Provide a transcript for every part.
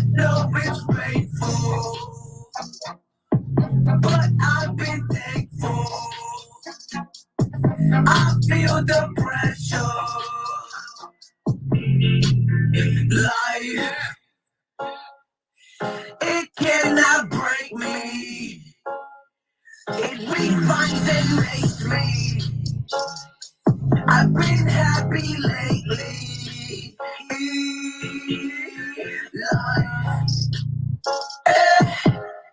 No, it's painful, but I've been thankful. I feel the pressure. Life, it cannot break me. It refines and makes me. I've been happy lately. Life, eh,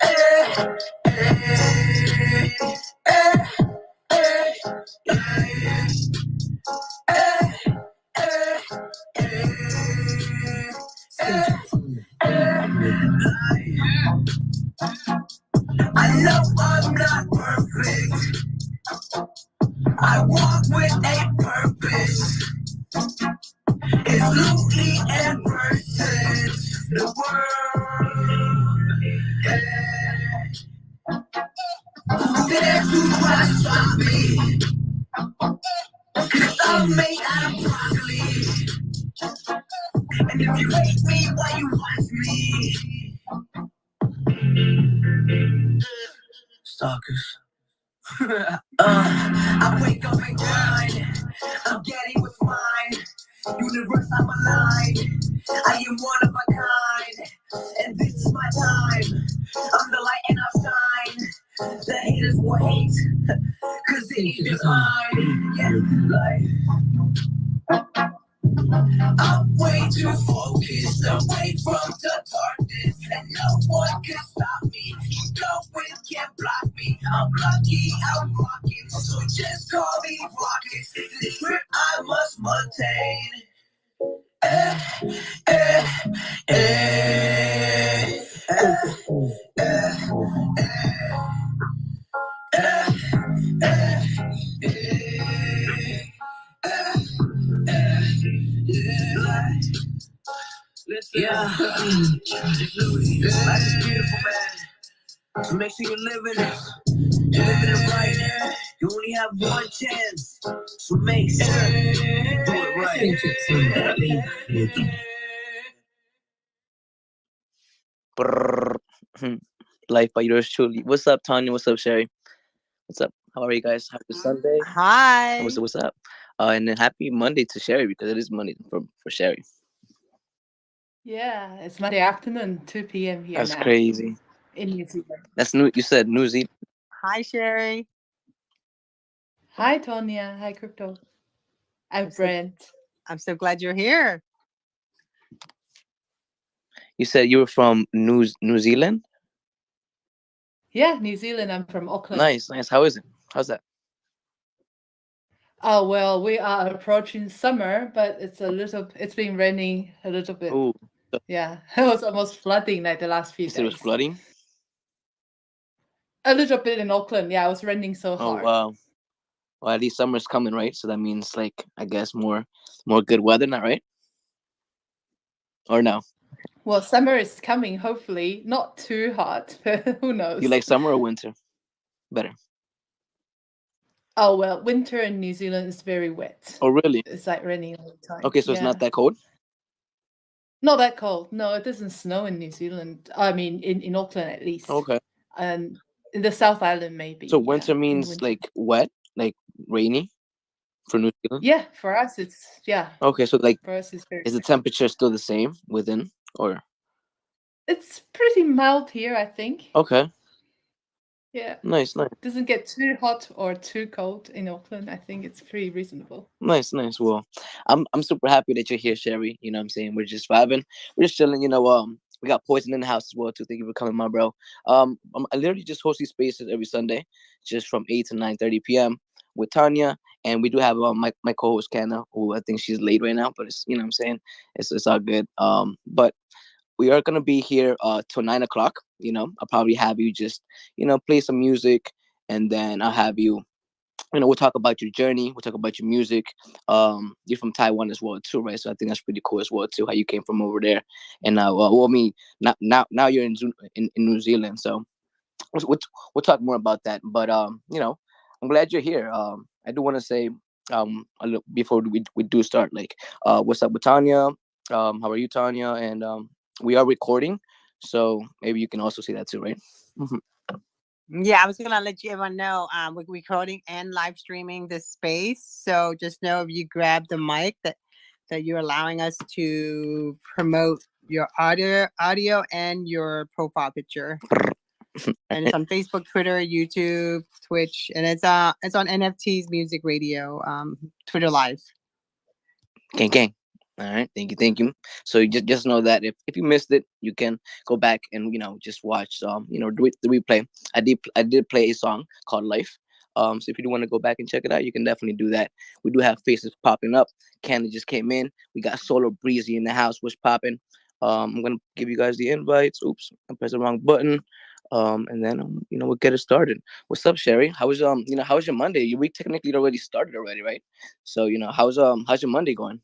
eh, eh, eh, eh, eh, eh, I know I'm not perfect. I walk with a purpose. It's Louis and versus the world. There's who try to stop me. Cause I'm made out of broccoli. And if you hate me, why you watch me? Suckers. I wake up and grind. I'm getting what's mine. Universe, I'm aligned. I am one of a kind. And this is my time. I'm the light and I'll shine. The haters will hate. Cause it ain't divine. Yeah, like I'm way too focused away from the darkness. And no one can stop me. No one can block me. I'm lucky, I'm rocking. So just call me Rockets. This grip I must maintain. Eh, eh, eh, eh, Listen, yeah, life is beautiful, man. So make sure you're living it. You're living it right. You only have one chance. So make sure you do it right. Brrr. Life by yours truly. What's up, Tanya? What's up, Sherry? What's up? How are you guys? Happy Sunday. Hi. What's up? And then happy Monday to Sherry because it is Monday for Sherry. Yeah, it's Monday afternoon, 2 p.m. here That's now crazy. in New Zealand. That's new. You said New Zealand. Hi, Sherry. Hi, Tonya. Hi, Crypto. I'm Brent. I'm so glad you're here. You said you were from New Zealand. Yeah, New Zealand. I'm from Auckland. Nice. How is it? How's that? Oh, well, we are approaching summer, but it's been raining a little bit. Oh, Yeah, it was almost flooding like the last few you days. said it was flooding? A little bit in Auckland. Yeah, it was raining so hard. Oh, wow. Well, at least summer's coming, right? So that means, like, I guess more good weather, not right? Or no? Well, summer is coming, hopefully. Not too hot, but who knows? You like summer or winter better? Oh, well, winter in New Zealand is very wet. Oh, really? It's like raining all the time. Okay, so it's not that cold? Not that cold. No, it doesn't snow in New Zealand. I mean, in Auckland at least. Okay. And in the South Island maybe. So winter means like wet, like rainy for New Zealand? Yeah, for us it's Okay, so like for us it's very is the temperature still the same within or? It's pretty mild here, I think. Okay. Yeah. Nice. Doesn't get too hot or too cold in Auckland. I think it's pretty reasonable. Nice. Well, I'm super happy that you're here, Sherry. You know what I'm saying? We're just vibing. We're just chilling, we got Poison in the house as well too. Thank you for coming, my bro. I literally just host these spaces every Sunday, just from 8 to 9:30 p.m. with Tanya, and we do have my co-host Kenna, who I think she's late right now, but it's what I'm saying, it's all good. But we are gonna be here till 9 o'clock. I'll probably have you just play some music, and then I'll have you. We'll talk about your journey. We'll talk about your music. You're from Taiwan as well too, right? So I think that's pretty cool as well too. How you came from over there, and now you're in New Zealand. So we'll talk more about that. But I'm glad you're here. I do want to say a little, before we do start, like what's up with Tanya? How are you, Tanya? And we are recording, so maybe you can also see that too, right? Mhm. Yeah, I was gonna let you everyone know we're recording and live streaming this space. So just know if you grab the mic that you're allowing us to promote your audio and your profile picture. And it's on Facebook, Twitter, YouTube, Twitch, and it's on NFT's Music Radio, Twitter Live. Gang, gang. All right, thank you. So you just know that if you missed it, you can go back and just watch the replay. I did play a song called Life. So if you do want to go back and check it out, you can definitely do that. We do have faces popping up. Candy just came in. We got Solo Breezy in the house. What's popping? I'm gonna give you guys the invites. Oops, I pressed the wrong button. And then we'll get it started. What's up, Sherry? How was your Monday? Your week technically already started already, right? So how's your Monday going?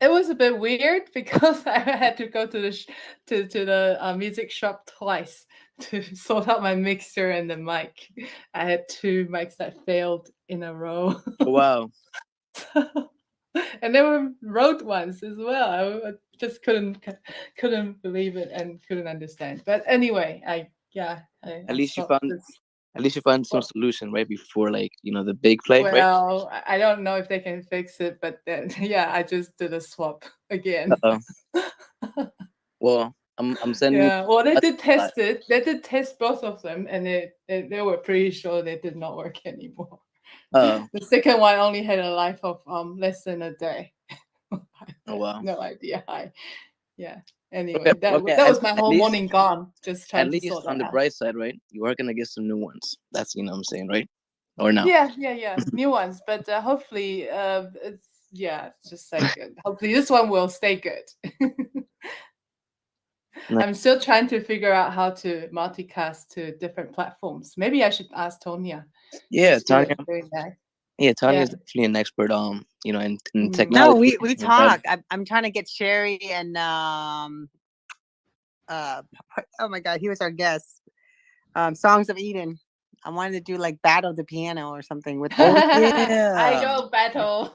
It was a bit weird because I had to go to the music shop twice to sort out my mixer and the mic. I had two mics that failed in a row. Oh, wow. And there were Rode ones as well. I just couldn't believe it and couldn't understand. But anyway, At least you found some solution right before the big play, right? Well, I don't know if they can fix it, but then yeah, I just did a swap again. Well, I'm sending you. Yeah, well, they did test it. They did test both of them, and they were pretty sure they did not work anymore. The second one only had a life of less than a day. Oh, wow. No idea. Yeah. Anyway, Okay, that was my whole morning gone. Just trying to sort that out. On the bright side, right? You are gonna get some new ones. That's what I'm saying, right? Or no? Yeah. New ones, but hopefully, it's just like hopefully this one will stay good. Nice. I'm still trying to figure out how to multicast to different platforms. Maybe I should ask Tonya. Yeah, Tanya. Yeah, Tanya's Yeah. definitely an expert. In technology. No, we talk. I'm trying to get Sherry and oh my God, he was our guest. Songs of Eden. I wanted to do like Battle the Piano or something with Oh yeah, I go battle.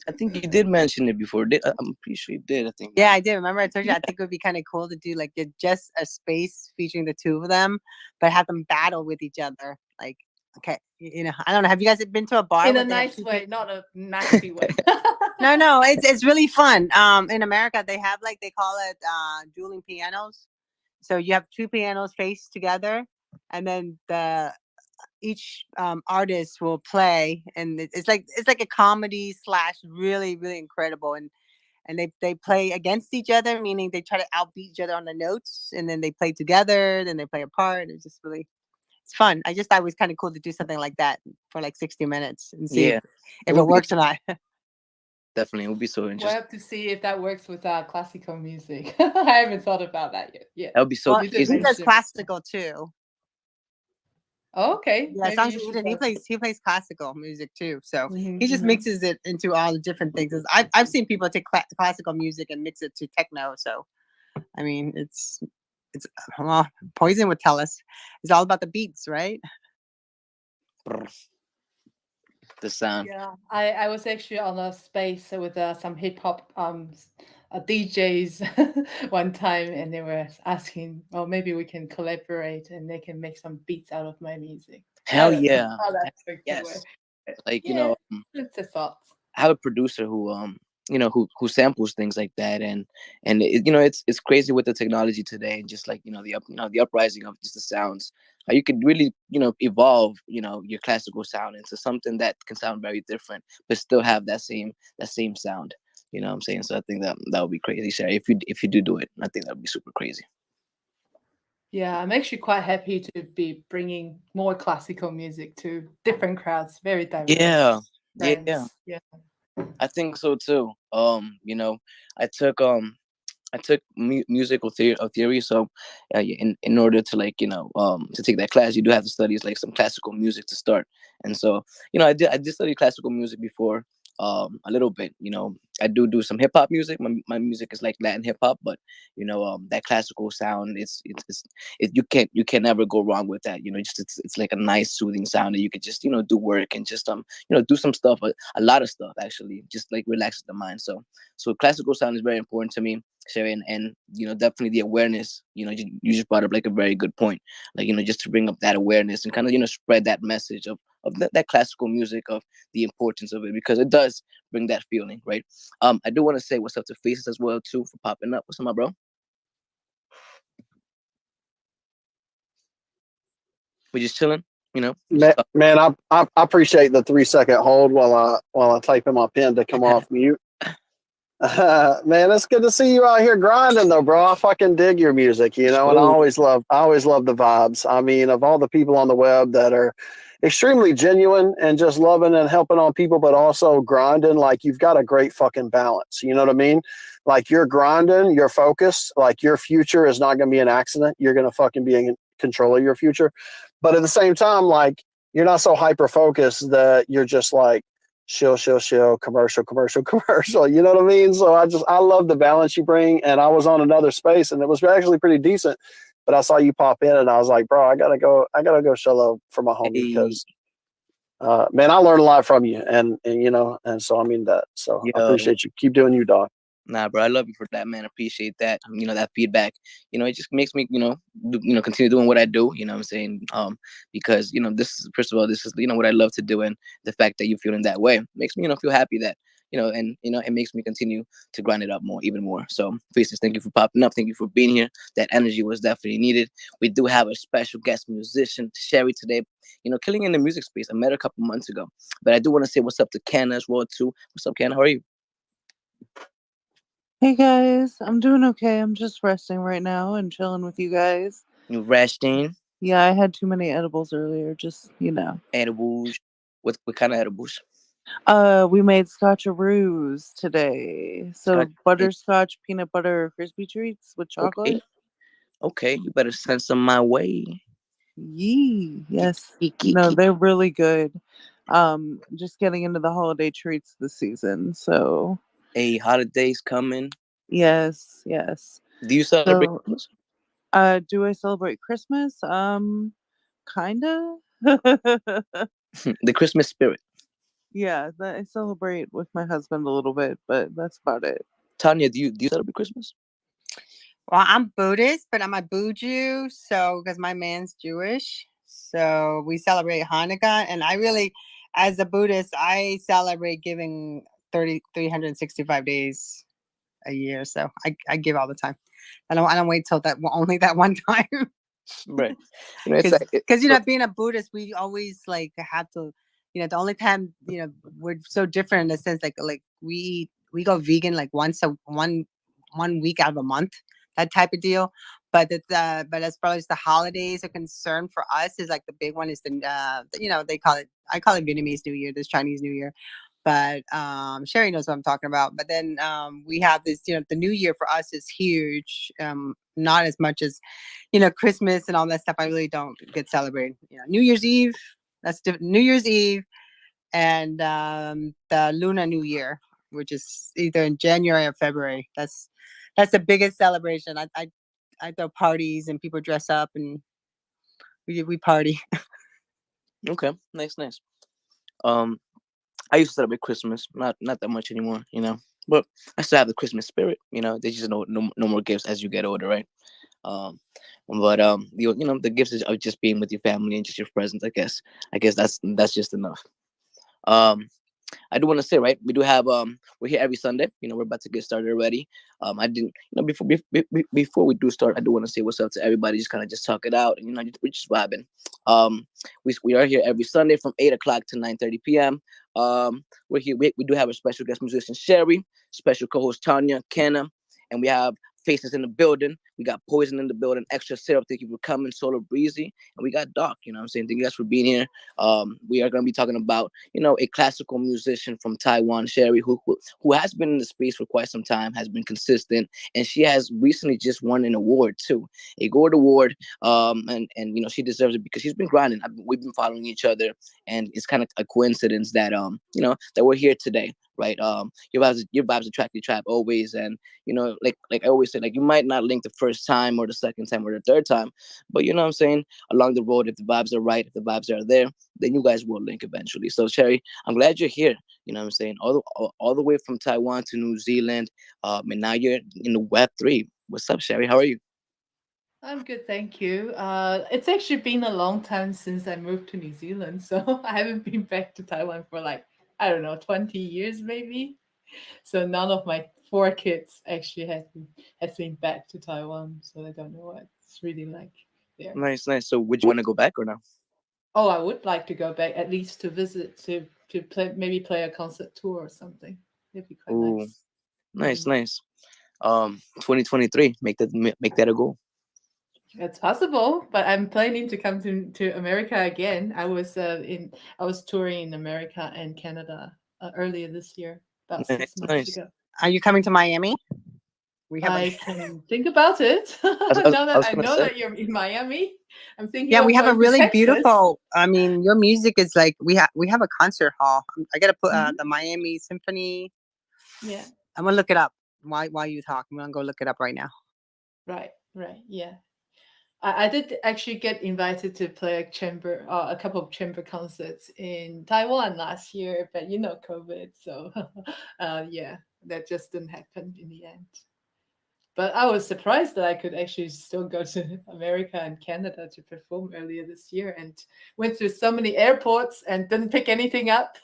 I think you did mention it before. I'm pretty sure you did. I think. Yeah, I did. Remember I told you I think it would be kind of cool to do like just a space featuring the two of them, but have them battle with each other. Like, okay, I don't know. Have you guys been to a bar in a nice way, not a nasty way? No, it's really fun. In America they have they call it dueling pianos. So you have two pianos faced together, and then each artist will play, and it's like a comedy / really really incredible, and they play against each other, meaning they try to outbeat each other on the notes, and then they play together, then they play apart. It's fun. I just thought it was kind of cool to do something like that for like 60 minutes and see if it works or not. Definitely, it would be so interesting. We'll have to see if that works with classical music. I haven't thought about that yet. Yeah, that would be so. He does classical too. Oh, okay. Yeah, he plays classical music too. So he just mixes it into all the different things. I've seen people take classical music and mix it to techno. So, I mean, it's well, Poison would tell us it's all about the beats, right? The sound. Yeah, I was actually on a space with some hip hop DJs one time, and they were asking, "Oh, maybe we can collaborate, and they can make some beats out of my music." Hell yeah! Yes, it's a thought. I have a producer who who samples things like that, and it's crazy with the technology today, and just the uprising of just the sounds. How you could really evolve your classical sound into something that can sound very different, but still have that same sound. You know what I'm saying? So I think that would be crazy, Sherry. If you do it, I think that would be super crazy. Yeah, I'm actually quite happy to be bringing more classical music to different crowds, very diverse. Yeah. I think so too. I took musical theory. So, in order to to take that class, you do have to study some classical music to start. And so, I did study classical music before. a little bit. I do some hip hop music. My music is like Latin hip hop, but that classical sound, you can never go wrong with that. Just it's like a nice soothing sound that you could just do work and just do some stuff, a lot of stuff actually, just like relaxes the mind. So classical sound is very important to me, Sherry, and definitely the awareness. You just brought up like a very good point, like just to bring up that awareness and kind of spread that message of that classical music, of the importance of it, because it does bring that feeling, right? I do want to say what's up to Faces as well too for popping up. What's up, my bro? We just chilling, just Man, I appreciate the 3 second hold while I type in my pen to come off mute. Man, it's good to see you out here grinding though, bro. I fucking dig your music, and I always love the vibes. I mean, of all the people on the web that are extremely genuine and just loving and helping on people, but also grinding, like you've got a great fucking balance. You know what I mean? Like you're grinding, you're focused, like your future is not going to be an accident. You're going to fucking be in control of your future. But at the same time, like you're not so hyper focused that you're just like, chill, commercial. You know what I mean? So I love the balance you bring. And I was on another space and it was actually pretty decent. But I saw you pop in and I was like, bro, I gotta go show love for my homie because man, I learned a lot from you and and so I mean that. So I appreciate you. Keep doing you, dog. Nah, bro, I love you for that, man. Appreciate that. That feedback. It just makes me, continue doing what I do. You know what I'm saying? Because this is, first of all, this is what I love to do, and the fact that you're feeling that way makes me feel happy that and it makes me continue to grind it up more, even more. So, Faces, thank you for popping up. Thank you for being here. That energy was definitely needed. We do have a special guest musician, Sherry, today. Killing in the music space. I met her a couple months ago, but I do want to say what's up to Canna as well too. What's up, Canna? How are you? Hey guys, I'm doing okay. I'm just resting right now and chilling with you guys. You resting? Yeah, I had too many edibles earlier, just Edibles. What kind of edibles? We made scotcheroos today. So butterscotch, peanut butter, crispy treats with chocolate. Okay. You better send some my way. Yee, yes. They're really good. Just getting into the holiday treats this season. So hey, holidays coming. Yes. Do you celebrate Christmas? Do I celebrate Christmas? Kinda. The Christmas spirit. Yeah, I celebrate with my husband a little bit, but that's about it. Tanya, do you celebrate Christmas? Well, I'm Buddhist, but I'm a Boo Jew, so because my man's Jewish, so we celebrate Hanukkah, and I really, as a Buddhist, I celebrate giving 365 days a year, so I give all the time. I don't wait till only that one time. Right. Because being a Buddhist, we always like have to, the only time we're so different in the sense like we go vegan like one week out of a month, that type of deal. But but as far as the holidays are concerned, for us is like the big one is they call it, I call it Vietnamese New Year, this Chinese New Year. But Sherry knows what I'm talking about. But then we have this, the New Year for us is huge. Not as much as, Christmas and all that stuff. I really don't get celebrated. New Year's Eve, that's different. New Year's Eve and the Lunar New Year, which is either in January or February. That's the biggest celebration. I throw parties and people dress up and we party. Okay, nice. I used to celebrate Christmas, not that much anymore, but I still have the Christmas spirit, there's just no more gifts as you get older, right? But the gifts of just being with your family and just your presence, I guess that's just enough. I do want to say, right, we do have we're here every Sunday. We're about to get started already. I didn't, before we do start, I do want to say what's up to everybody. Just kind of just talk it out, and we're just vibing. We are here every Sunday from 8 o'clock to 9:30 p.m. We're here. We do have a special guest musician, Sherry, special co-host Tanya, Kenna, and we have Faces in the building. We got Poison in the building. Extra Syrup, thank you for coming. Solar Breezy, and we got Doc. What I'm saying? Thank you guys for being here. We are going to be talking about a classical musician from Taiwan, Sherry, who has been in the space for quite some time, has been consistent, and she has recently just won an award too, a gold award. And she deserves it because she's been grinding. We've been following each other, and it's kind of a coincidence that that we're here today. right? Your vibes attract your tribe always, and like I always say, like you might not link the first time or the second time or the third time, but you know what I'm saying. Along the road, if the vibes are right, if the vibes are there, then you guys will link eventually. So Cherry, I'm glad you're here. You know what I'm saying, all the way from Taiwan to New Zealand, and now you're in the Web3. What's up, Sherry? How are you? I'm good, thank you. It's actually been a long time since I moved to New Zealand, so I haven't been back to Taiwan for like, I don't know, 20 years maybe. So none of my four kids actually has been back to Taiwan, so I don't know what it's really like there. Nice, nice. So would you want to go back or no? Oh, I would like to go back at least to visit to play, maybe play a concert tour or something. It'd be quite Ooh, nice. nice, Mm. nice. 2023, make that a goal. It's possible, but I'm planning to come to America again. I was touring in America and Canada earlier this year, about Nice, 6 months nice. ago. Are you coming to Miami? We have a I can think about it. I was I gonna know say, that you're in Miami. I'm thinking yeah, we of have a going to really Texas. beautiful. I mean, your music is like we have a concert hall. I gotta put Mhm. the Miami Symphony. Yeah, I'm gonna look it up. While you talk, I'm gonna go look it up right now. right, right. Yeah. I did actually get invited to play a couple of chamber concerts in Taiwan last year, but COVID, so yeah, that just didn't happen in the end. But I was surprised that I could actually still go to America and Canada to perform earlier this year, and went through so many airports and didn't pick anything up,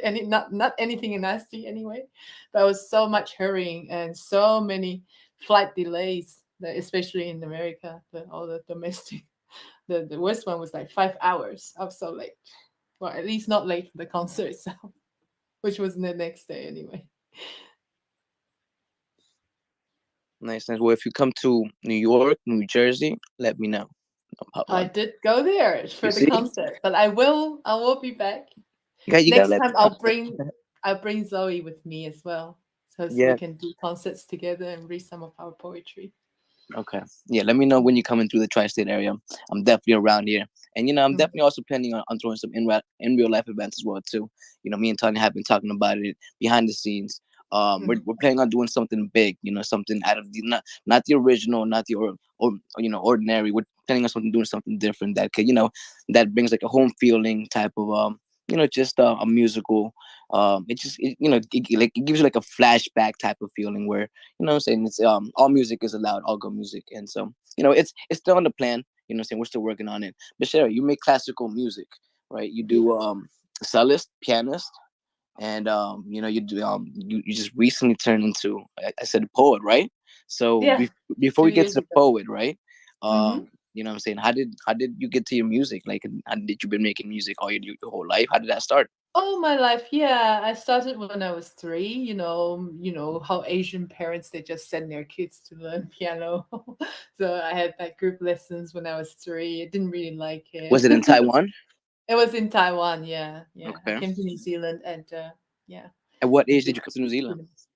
any not anything nasty anyway. But it was so much hurrying and so many flight delays, especially in America. All the domestic, the worst one was like 5 hours. I was so late. Well, at least not late for the concert itself, which was the next day anyway. nice, nice. Well, if you come to New York, New Jersey, let me know. I'll pop I one. did go there You for the see, concert, but I will be back. you gotta Next let time me know. I'll bring Zoe with me as well. So we Yeah. can do concerts together and read some of our poetry. Okay. Yeah. Let me know when you're coming through the tri-state area. I'm definitely around here, and I'm Mhm. definitely also planning on throwing some in real life events as well too. Me and Tanya have been talking about it behind the scenes. Mhm. We're planning on doing something big. Something out of the not the original, not the ordinary. We're planning on doing something different that could that brings like a home feeling type of just a musical. It gives you like a flashback type of feeling where what I'm saying, it's all music is allowed, all good music, and so it's still on the plan. What I'm saying, we're still working on it. But Sherry, you make classical music, right? You do Yes. cellist, pianist, and you just recently turned into, I said, a poet, right? So Yeah. before two we get to years the ago. poet, right? hmm What I'm saying, how did you get to your music? Like, how did you been making music your whole life? How did that start? All my life, yeah. I started when I was 3. How Asian parents they just send their kids to learn piano. So I had like group lessons when I was 3. I didn't really like it. Was it in Taiwan? It was in Taiwan, yeah, yeah. I Okay. came to New Zealand and yeah, At what and age did did you come to New Zealand? university.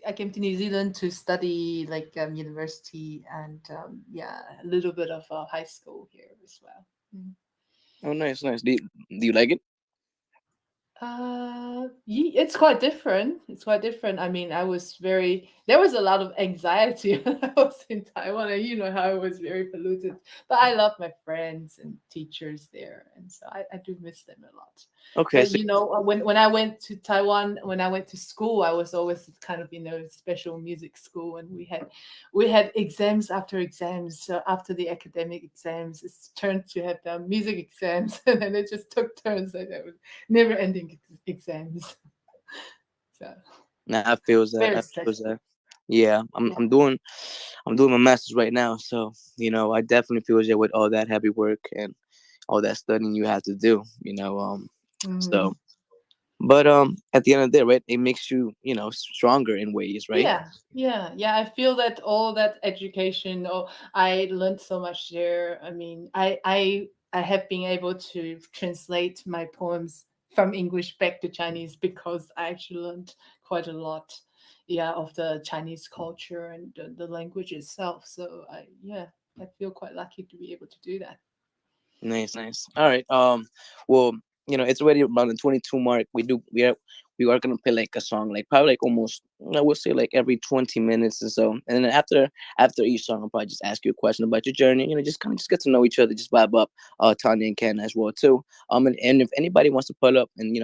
I came to New Zealand to study like university and yeah, a little bit of high school here as well. Mm. Oh, nice, nice. Do you like it? It's quite different. It's quite different. I mean, there was a lot of anxiety when I was in Taiwan, and you know how it was very polluted. But I love my friends and teachers there, and so I do miss them a lot. Okay, But so when I went to Taiwan, when I went to school, I was always kind of in a special music school, and we had exams after exams. So after the academic exams, it's turned to have the music exams, and then it just took turns like that. Never ending exams. So nah, I feels that. very I feels stressful. that. Yeah, I'm Yeah. I'm doing my masters right now, so I definitely feel that with all that heavy work and all that studying you have to do. Mhm. So, but at the end of the day, right, it makes you stronger in ways, right? Yeah, yeah, yeah. I feel that all that education, I learned so much there. I mean, I have been able to translate my poems from English back to Chinese because I actually learned quite a lot, yeah, of the Chinese culture and the language itself. So I feel quite lucky to be able to do that. Nice, nice. All right. Well, it's already around the 22 mark. We are gonna play like a song, like probably like almost, I would say like every 20 minutes or so. And then after each song, I'll probably just ask you a question about your journey. Just kind of just get to know each other, just vibe up. Tanya and Ken as well too. And if anybody wants to pull up and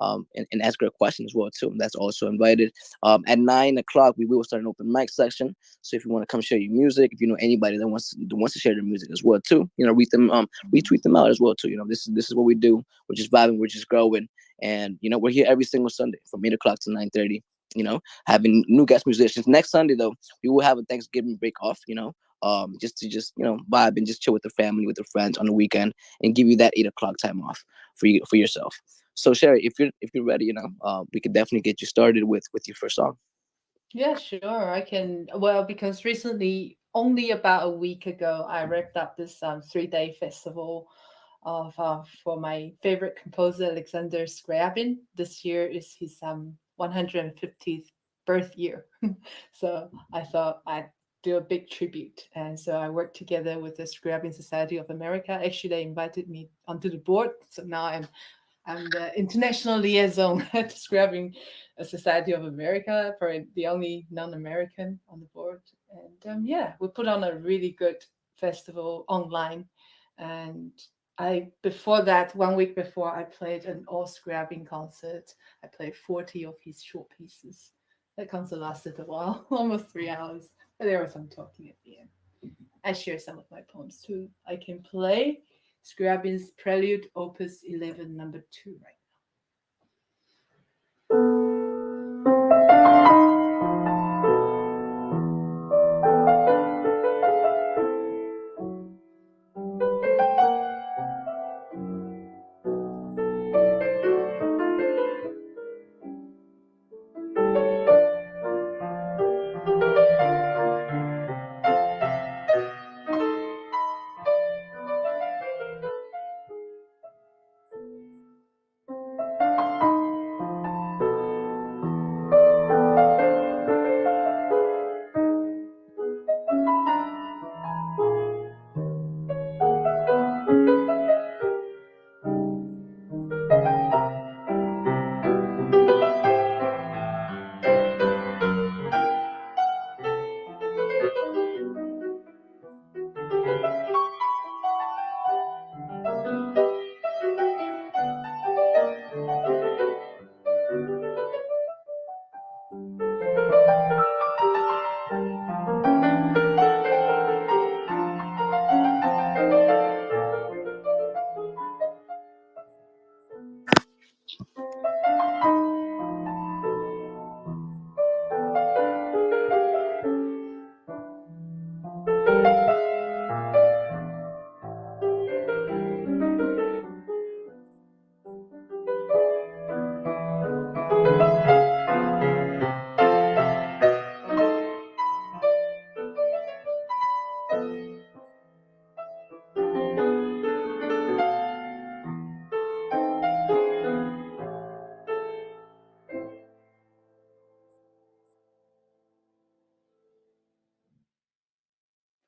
and ask her a question as well too, that's also invited. At 9 o'clock, we will start an open mic section. So if you want to come share your music, if you know anybody that wants to share their music as well too, read them, retweet them out as well too. This is what we do. We're just vibing, we're just growing, and we're here every single Sunday from 8 o'clock to 9:30. Having new guest musicians. Next Sunday though, we will have a Thanksgiving break off. Just to vibe and just chill with the family, with the friends on the weekend, and give you that 8 o'clock time off for yourself. So Sherry, if you're ready, we could definitely get you started with your first song. Yeah, sure. I can. Well, because recently, only about a week ago, I wrapped up this 3-day festival of for my favorite composer, Alexander Scriabin. This year is his 150th birth year, so I thought I'd do a big tribute. And so I worked together with the Scriabin Society of America. Actually, they invited me onto the board, so now I'm the international liaison describing a Society of America, for the only non-American on the board. And yeah, we put on a really good festival online. And I before that, 1 week before, I played an all Scriabin concert. I played 40 of his short pieces. That concert lasted a while, almost 3 hours. But there was some talking at the end. I share some of my poems too. I can play Scriabin's Prelude, Opus 11, number 2, right?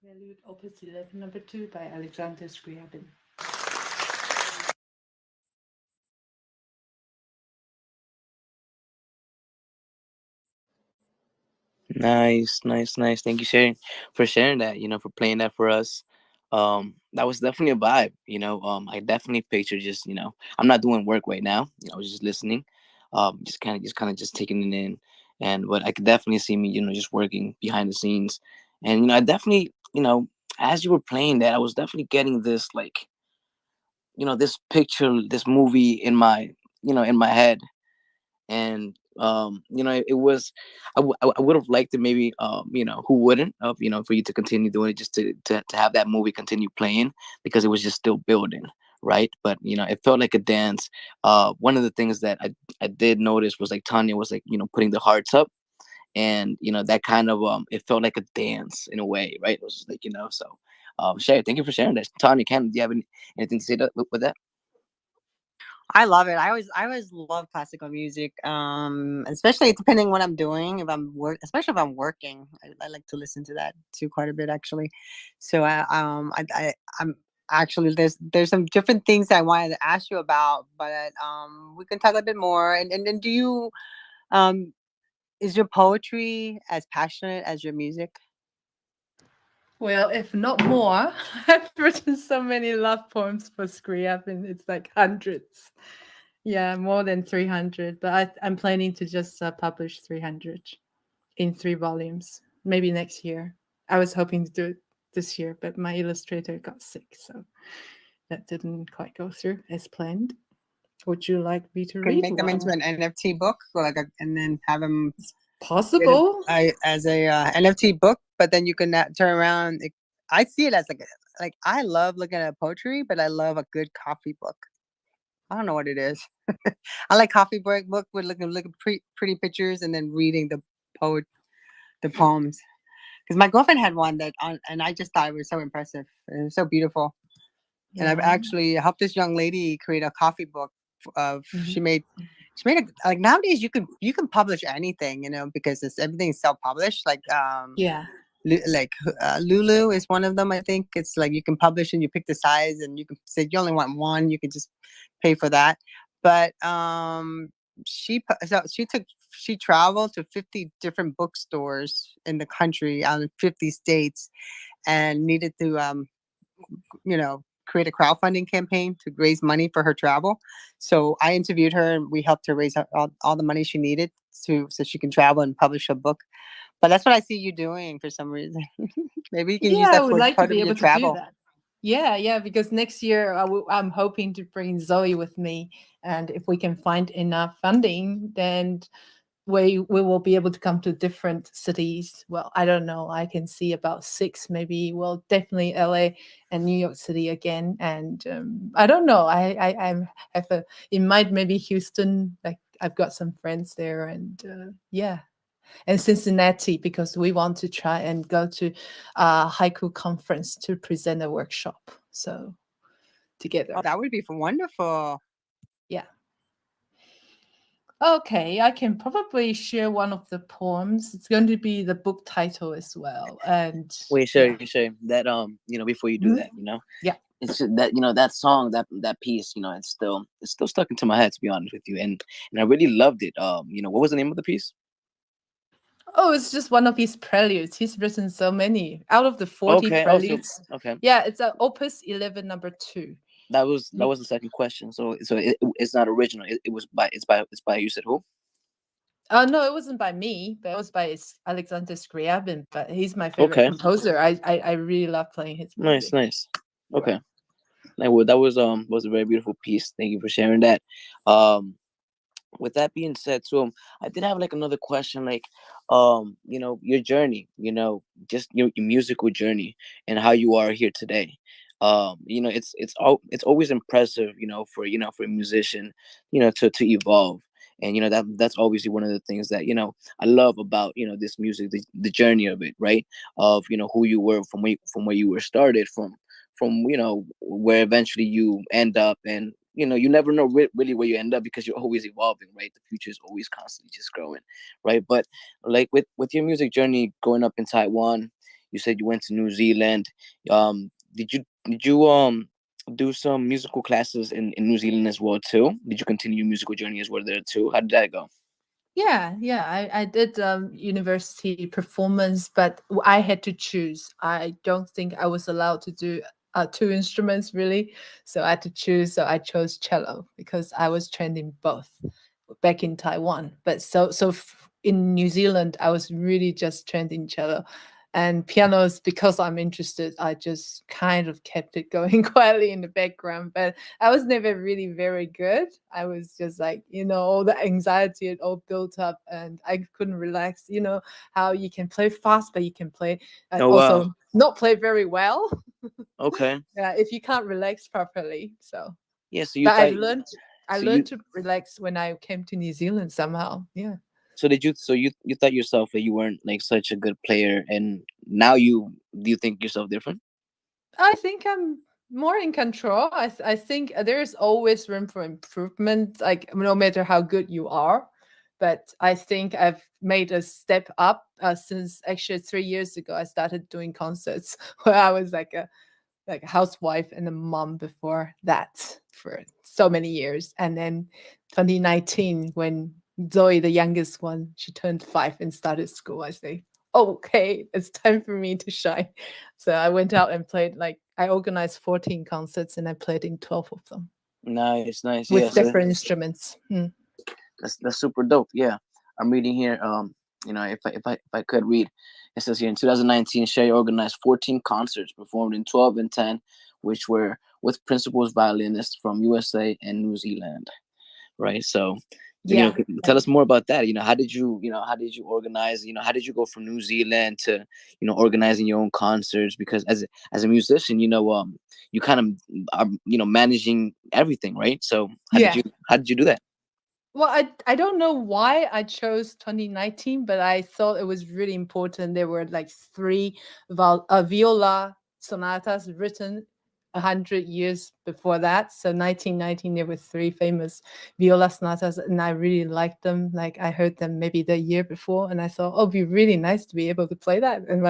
Prelude, Opus 11, number 2 by Alexander Scriabin. Nice, nice, nice. Thank you, sharing for sharing that. For playing that for us. That was definitely a vibe. I definitely picture just I'm not doing work right now. I was just listening, just taking it in, and but I could definitely see me just working behind the scenes, and I definitely as you were playing that, I was definitely getting this like this picture, this movie in my head. And it was I would have liked it, maybe who wouldn't have, for you to continue doing it, just to have that movie continue playing, because it was just still building, right? But it felt like a dance. One of the things that I did notice was like Tanya was like putting the hearts up, and that kind of it felt like a dance in a way, right? It was just like so Shay, thank you for sharing that. Tanya, do you have anything to say with that? I love it. I always love classical music. Especially depending what I'm doing. If I'm especially if I'm working, I like to listen to that too quite a bit actually. So I'm actually, there's some different things I wanted to ask you about, but we can talk a bit more. And do you um is your poetry as passionate as your music? Well, if not more, I've written so many love poems for Scriabin. It's like hundreds. Yeah, more than 300. But I'm planning to just publish 300 in 3 volumes, maybe next year. I was hoping to do it this year, but my illustrator got sick, so that didn't quite go through as planned. Would you like me to Can you read make them into one? an NFT book, or and then have them Possible. as a NFT book? But then you can turn around. I see it as like I love looking at poetry, but I love a good coffee book. I don't know what it is. I like coffee break book with looking pretty pictures and then reading the poems. Because my girlfriend had one and I just thought it was so impressive. It was so beautiful. And I've Yeah. actually helped this young lady create a coffee book of Mhm. she made like nowadays you can publish anything, because everything's self-published. Like Yeah. like Lulu is one of them. I think it's like you can publish and you pick the size and you can say you only want one. You can just pay for that. But she traveled to 50 different bookstores in the country, out in 50 states, and needed to create a crowdfunding campaign to raise money for her travel. So I interviewed her and we helped her raise all the money she needed so she can travel and publish a book. But that's what I see you doing for some reason. Maybe you can use Yeah, I that would for like to part of be your able to do travel. that. Yeah, because next year I'm hoping to bring Zoe with me, and if we can find enough funding, then we will be able to come to different cities. Well, I don't know. I can see about 6, maybe. Well, definitely LA and New York City again, and I don't know. I have a in mind maybe Houston. Like I've got some friends there, and yeah, and Cincinnati because we want to try and go to a haiku conference to present a workshop. So together. Oh, that would be wonderful. Yeah. Okay, I can probably share one of the poems. It's going to be the book title as well. And Wait, yeah. sure. That before you do Mhm. that, Yeah. it's just that that song, that piece, it's still stuck into my head, to be honest with you, and I really loved it. What was the name of the piece? Oh, it's just one of his preludes. He's written so many out of the 40 Okay. Also, preludes. okay. Yeah, it's a opus 11 number 2. That was the second question. So it's not original. It's by you said who? No, it wasn't by me, but it was by Alexander Scriabin. But he's my favorite Okay. composer. I really love playing his music. Nice. Okay. That was a very beautiful piece. Thank you for sharing that. With that being said, so I did have like another question, like your journey, just your musical journey and how you are here today. It's always impressive, for a musician, to evolve. And that's obviously one of the things that I love about this music, the journey of it, right? Of who you were from where you were started from where eventually you end up, and you never know really where you end up because you're always evolving, right? The future is always constantly just growing, right? But like with your music journey growing up in Taiwan, you said you went to New Zealand. Did you do some musical classes in New Zealand as well too? Did you continue your musical journey as well there too? How did that go? Yeah. I did university performance, but I had to choose. I don't think I was allowed to do 2 instruments really, so I had to choose. So I chose cello because I was trained in both back in Taiwan. But in New Zealand, I was really just trained in cello. And pianos, because I'm interested, I just kind of kept it going quietly in the background. But I was never really very good. I was just like, all the anxiety had all built up and I couldn't relax. You know how you can play fast, but you can play and Oh wow. also not play very well. Okay. Yeah, if you can't relax properly. So, Yeah. So you but I thought. learned I So learned you. to relax when I came to New Zealand somehow. Yeah. So did you? So you thought yourself that you weren't like such a good player, and now do you think yourself different? I think I'm more in control. I think there's always room for improvement, like no matter how good you are. But I think I've made a step up since actually 3 years ago. I started doing concerts where I was like like a housewife and a mom before that for so many years. And then 2019, when Zoe, the youngest one, she turned 5 and started school, I say, okay, it's time for me to shine. So I went out and played, like, I organized 14 concerts and I played in 12 of them Nice, nice. with Yeah, so different instruments. that's super dope. Yeah, I'm reading here. You know, if I could read, it says here in 2019, Sherry organized 14 concerts performed in 12 and 10, which were with principals violinists from USA and New Zealand. Right. So, you know, Yeah. tell us more about that. You know, how did you organize? You know, how did you go from New Zealand to, you know, organizing your own concerts? Because as a musician, you know, you kind of are, you know, managing everything, right? So Yeah. how did you do that? Well, I don't know why I chose 2019, but I thought it was really important. There were like 3 viola sonatas written 100 years before that. So 1919, there were 3 famous viola sonatas, and I really liked them. Like I heard them maybe the year before, and I thought, oh, it'd be really nice to be able to play that. And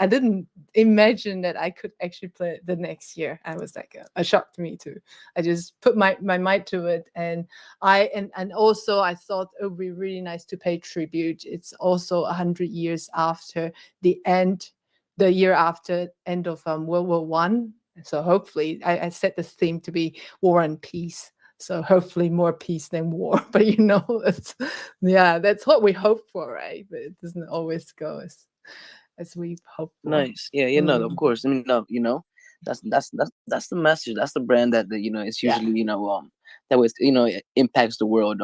I didn't imagine that I could actually play it the next year. I was like a shock to me too. I just put my mind to it, and and also I thought it would be really nice to pay tribute. It's also 100 years after the year after end of World War One. So hopefully, I set the theme to be war and peace. So hopefully more peace than war. But you know, it's, yeah, that's what we hope for, right? But it doesn't always go as we hope for. Nice. Yeah, yeah, no, of course. I mean, no, you know, that's the message. That's the brand that you know, it's Yeah. usually, you know, that was, you know, it impacts the world.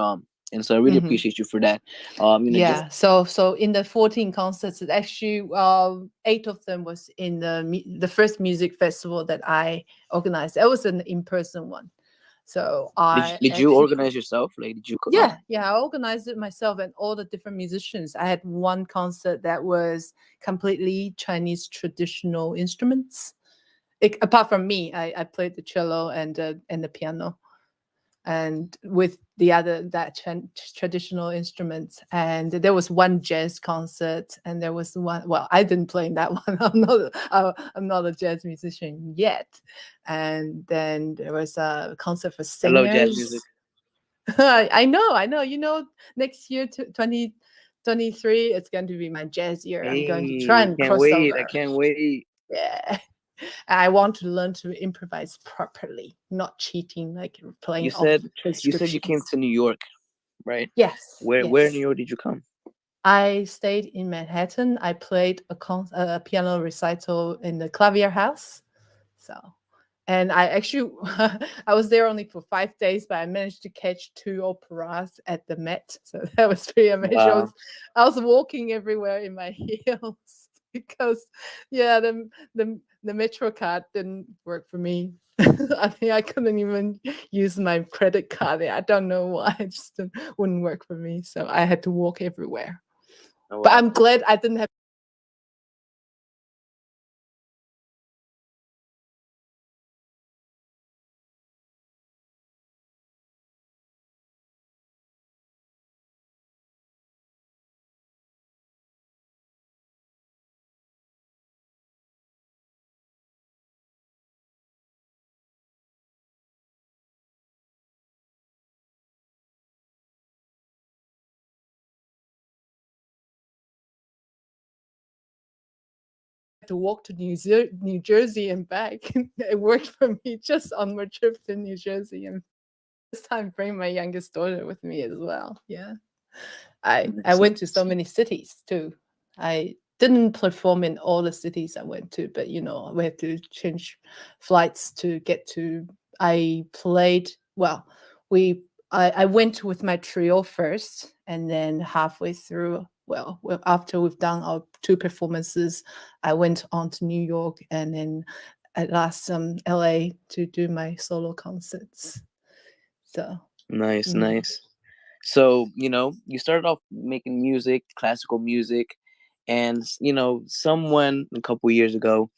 And so I really Mhm. appreciate you for that. You know, just Yeah. So in the 14 concerts, it actually 8 of them was in the first music festival that I organized. That was an in-person one. So I did you actually, organize yourself? Like, did you? yeah, I organized it myself and all the different musicians. I had one concert that was completely Chinese traditional instruments. Apart from me, I played the cello and the piano, and with the other traditional instruments. And there was one jazz concert, and there was one. Well, I didn't play in that one. I'm not a jazz musician yet. And then there was a concert for I love jazz music. singers. I know. You know, next year, 2023, it's going to be my jazz year. I'm going to try Hey, and can't cross wait! I over. can't wait. Yeah. I want to learn to improvise properly, not cheating, like You playing off said the you came transcriptions. to New York, right? Yes, Where in New yes. York did you come? I stayed in Manhattan. I played a piano recital in the Clavier House. So, and I actually, I was there only for 5 days, but I managed to catch 2 operas at the Met. So that was pretty amazing. Wow. I was walking everywhere in my heels because, yeah, the Metro card didn't work for me. I think I couldn't even use my credit card. I don't know why. It just wouldn't work for me. So I had to walk everywhere. Oh, But wow. I'm glad I didn't have to walk to New Jersey and back. It worked for me just on my trip to New Jersey, and this time bring my youngest daughter with me as well. Yeah. I Nice. went to so many cities too. I didn't perform in all the cities I went to, but you know, we had to change flights to get to. I played well. I went with my trio first, and then halfway through, after we've done our 2 performances, I went on to New York, and then at last LA to do my solo concerts. So Nice, mm. nice. So, you know, you started off making music, classical music, and you know, someone a couple years ago,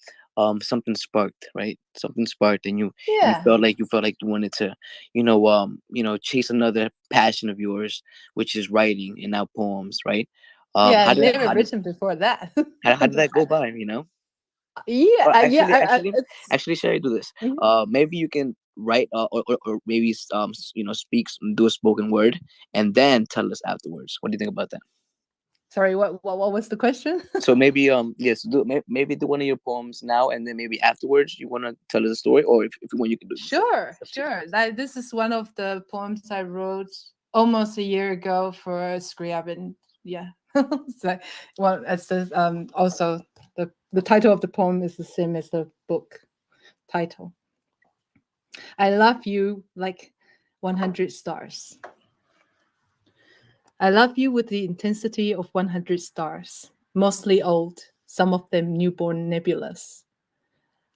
something sparked, right? Something sparked, and Yeah. you felt like you wanted to, you know, chase another passion of yours, which is writing and now poems, right? Yeah, How I've did never written before that. how did that go by? You know? Yeah, Or yeah. It's actually, Sherry, do this. Mhm. Maybe you can write or maybe speak, do a spoken word, and then tell us afterwards. What do you think about that? Sorry, what was the question? So maybe yes, maybe do one of your poems now, and then maybe afterwards you want to tell us a story, or if you want, you can do it before. Sure, It's up to you. sure. This is one of the poems I wrote almost a year ago for Scriabin. Yeah. So, well, it says also the title of the poem is the same as the book title. I love you like 100 stars. I love you with the intensity of 100 stars, mostly old, some of them newborn nebulous.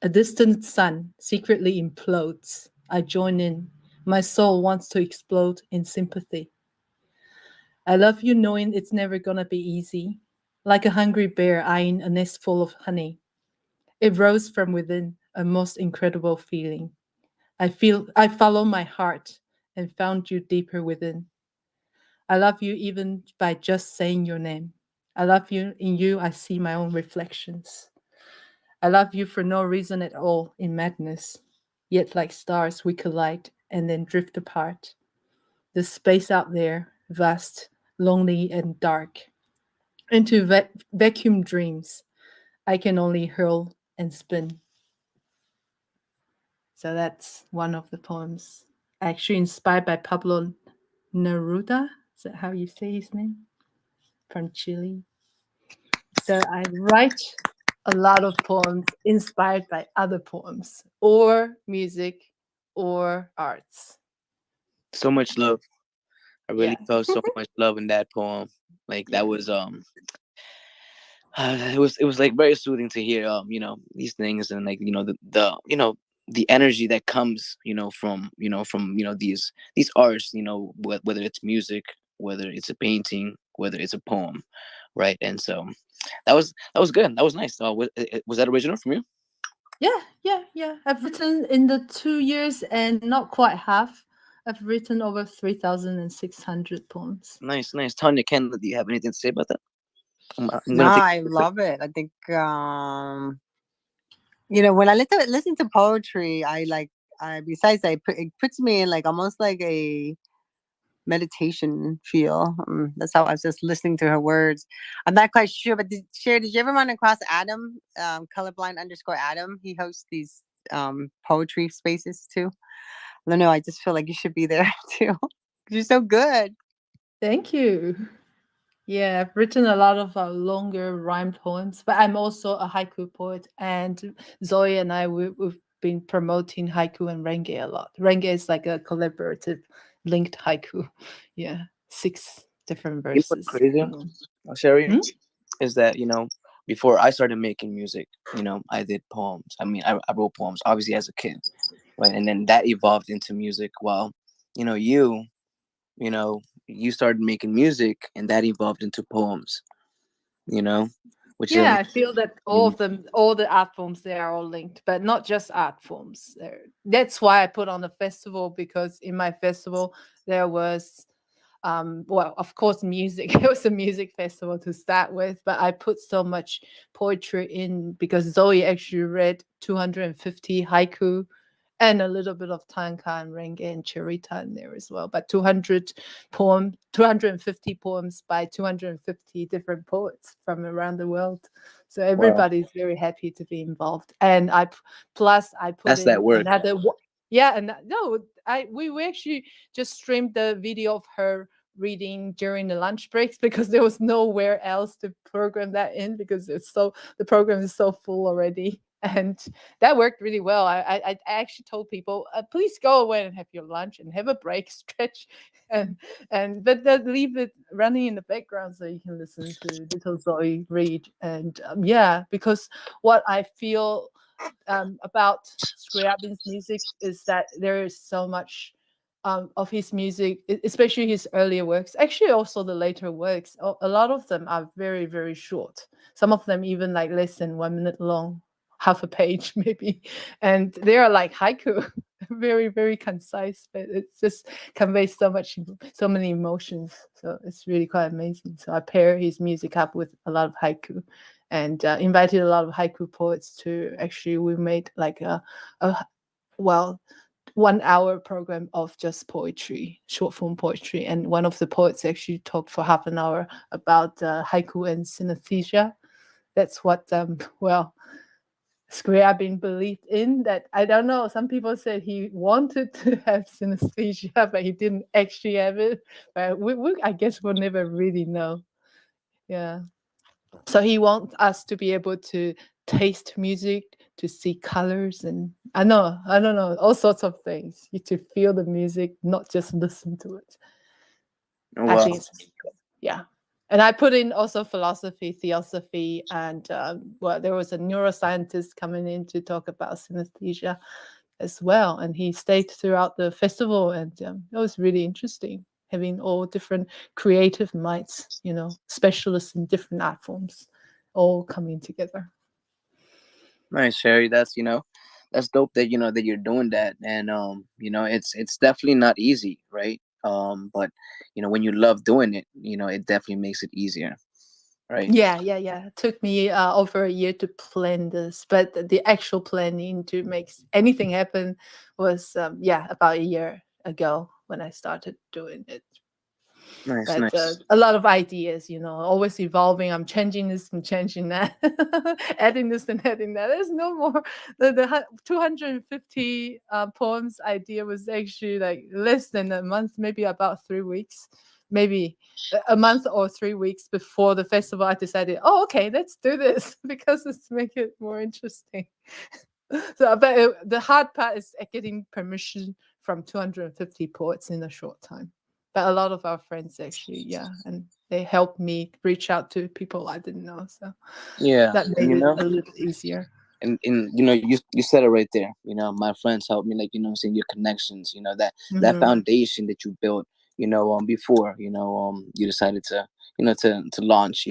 A distant sun secretly implodes. I join in. My soul wants to explode in sympathy. I love you knowing it's never gonna be easy. Like a hungry bear eyeing a nest full of honey. It rose from within, a most incredible feeling. I follow my heart and found you deeper within. I love you even by just saying your name. I love you. In you, I see my own reflections. I love you for no reason at all in madness. Yet, like stars, we collide and then drift apart. The space out there, vast, lonely, and dark. Into vacuum dreams, I can only hurl and spin. So that's one of the poems. Actually inspired by Pablo Neruda. Is that how you say his name? From Chile. So I write a lot of poems inspired by other poems or music or arts. So much love. I really Yeah. felt so much love in that poem. Like Yeah. that was it was like very soothing to hear these things, and like the energy that comes from these arts, whether it's music, whether it's a painting, whether it's a poem, right? And so that was good, that was nice. Was that original from you? Yeah, yeah, yeah. I've written in the 2 years and not quite half. I've written over 3,600 poems. Nice. Tanya, Ken, do you have anything to say about that? I'm No, gonna take I love it. I think when I listen to poetry, I like besides it puts me in like almost like a meditation feel. That's how I was just listening to her words. I'm not quite sure, but did you ever run across Adam, colorblind_Adam? He hosts these poetry spaces too. I don't know. I just feel like you should be there too. You're so good. Thank you. Yeah, I've written a lot of longer rhymed poems, but I'm also a haiku poet. And Zoe and we've been promoting haiku and renge a lot. Renge is like a collaborative linked haiku. Yeah, 6 different You know what's verses. crazy, Sherry, Hmm? is that before I started making music, I did poems. I mean, I wrote poems obviously as a kid, right? And then that evolved into music. While you you know you started making music, and that evolved into poems. You know, which is Yeah, amazing. I feel that all of them, all the art forms, they are all linked, but not just art forms. That's why I put on the festival, because in my festival there was well, of course, music. It was a music festival to start with, but I put so much poetry in because Zoe actually read 250 haiku and a little bit of tanka and renge and cherita in there as well. But 250 poems by 250 different poets from around the world. So Wow, everybody's very happy to be involved. And plus I put that's that in work. another. Yeah, and no, we actually just streamed the video of her reading during the lunch breaks because there was nowhere else to program that in because the program is so full already. And that worked really well. I actually told people, please go away and have your lunch and have a break, stretch, and but leave it running in the background so you can listen to little Zoe read. And yeah, because what I feel about Scriabin's music is that there is so much of his music, especially his earlier works, actually also the later works, a lot of them are very, very short. Some of them even like less than 1 minute long, half a page maybe. And they are like haiku, very, very concise, but it just conveys so many emotions. So it's really quite amazing. So I pair his music up with a lot of haiku. and invited a lot of haiku poets to actually we made like a well 1 hour program of just poetry, short form poetry. And one of the poets actually talked for half an hour about haiku and synesthesia. That's what, Scriabin believed in. That I don't know. Some people said he wanted to have synesthesia, but he didn't actually have it. But I guess we'll never really know. Yeah. So he wants us to be able to taste music, to see colors, and I don't know, all sorts of things. To feel the music, not just listen to it. I Well, think it's yeah. And I put in also philosophy, theosophy, and there was a neuroscientist coming in to talk about synesthesia as well, and he stayed throughout the festival, and it was really interesting having all different creative minds, specialists in different art forms, all coming together. nice, Sherry. That's dope that that you're doing that, and it's definitely not easy, right? But when you love doing it, it definitely makes it easier, right? Yeah. It took me over a year to plan this, but the actual planning to make anything happen was about a year ago when I started doing it. Nice, But nice. a lot of ideas, always evolving. I'm changing this and changing that, adding this and adding that. There's no more. The 250 poems idea was actually like less than a month, maybe about 3 weeks, maybe a month or 3 weeks before the festival. I decided, oh, okay, let's do this because it's make it more interesting. So, but the hard part is getting permission from 250 poets in a short time. But a lot of our friends actually, and they helped me reach out to people I didn't know. So Yeah, that made it a little easier. and you said it right there. My friends helped me, like seeing your connections. That foundation that you built. Before you decided to to launch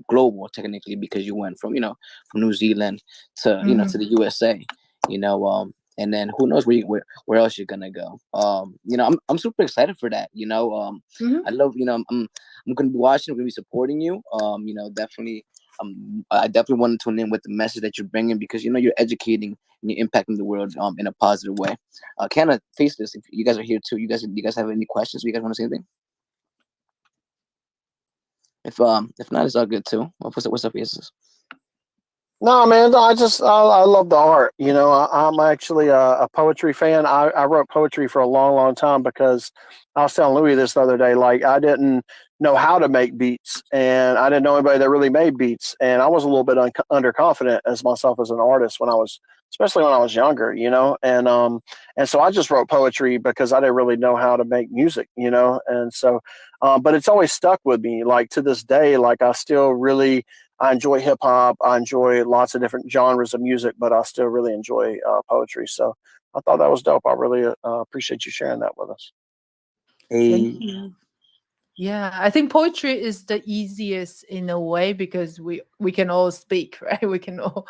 global technically, because you went from from New Zealand to to the USA. And then who knows where else you're gonna go. I'm super excited for that. I love I'm gonna be watching. I'm gonna be supporting you. Definitely. I definitely want to tune in with the message that you're bringing, because you're educating and you're impacting the world in a positive way. Can I face this? If you guys are here too, you guys have any questions? You guys want to say anything? If not, it's all good too. What's up, faces? No, man, I love the art. I'm actually a poetry fan. I wrote poetry for a long, long time because I was telling Louis this the other day. Like, I didn't know how to make beats, and I didn't know anybody that really made beats, and I was a little bit underconfident as myself as an artist especially when I was younger. And so I just wrote poetry because I didn't really know how to make music. And so, but it's always stuck with me. Like, to this day, like, I enjoy hip hop. I enjoy lots of different genres of music, but I still really enjoy poetry. So I thought that was dope. I really appreciate you sharing that with us. Thank you. Yeah, I think poetry is the easiest in a way because we can all speak, right? We can all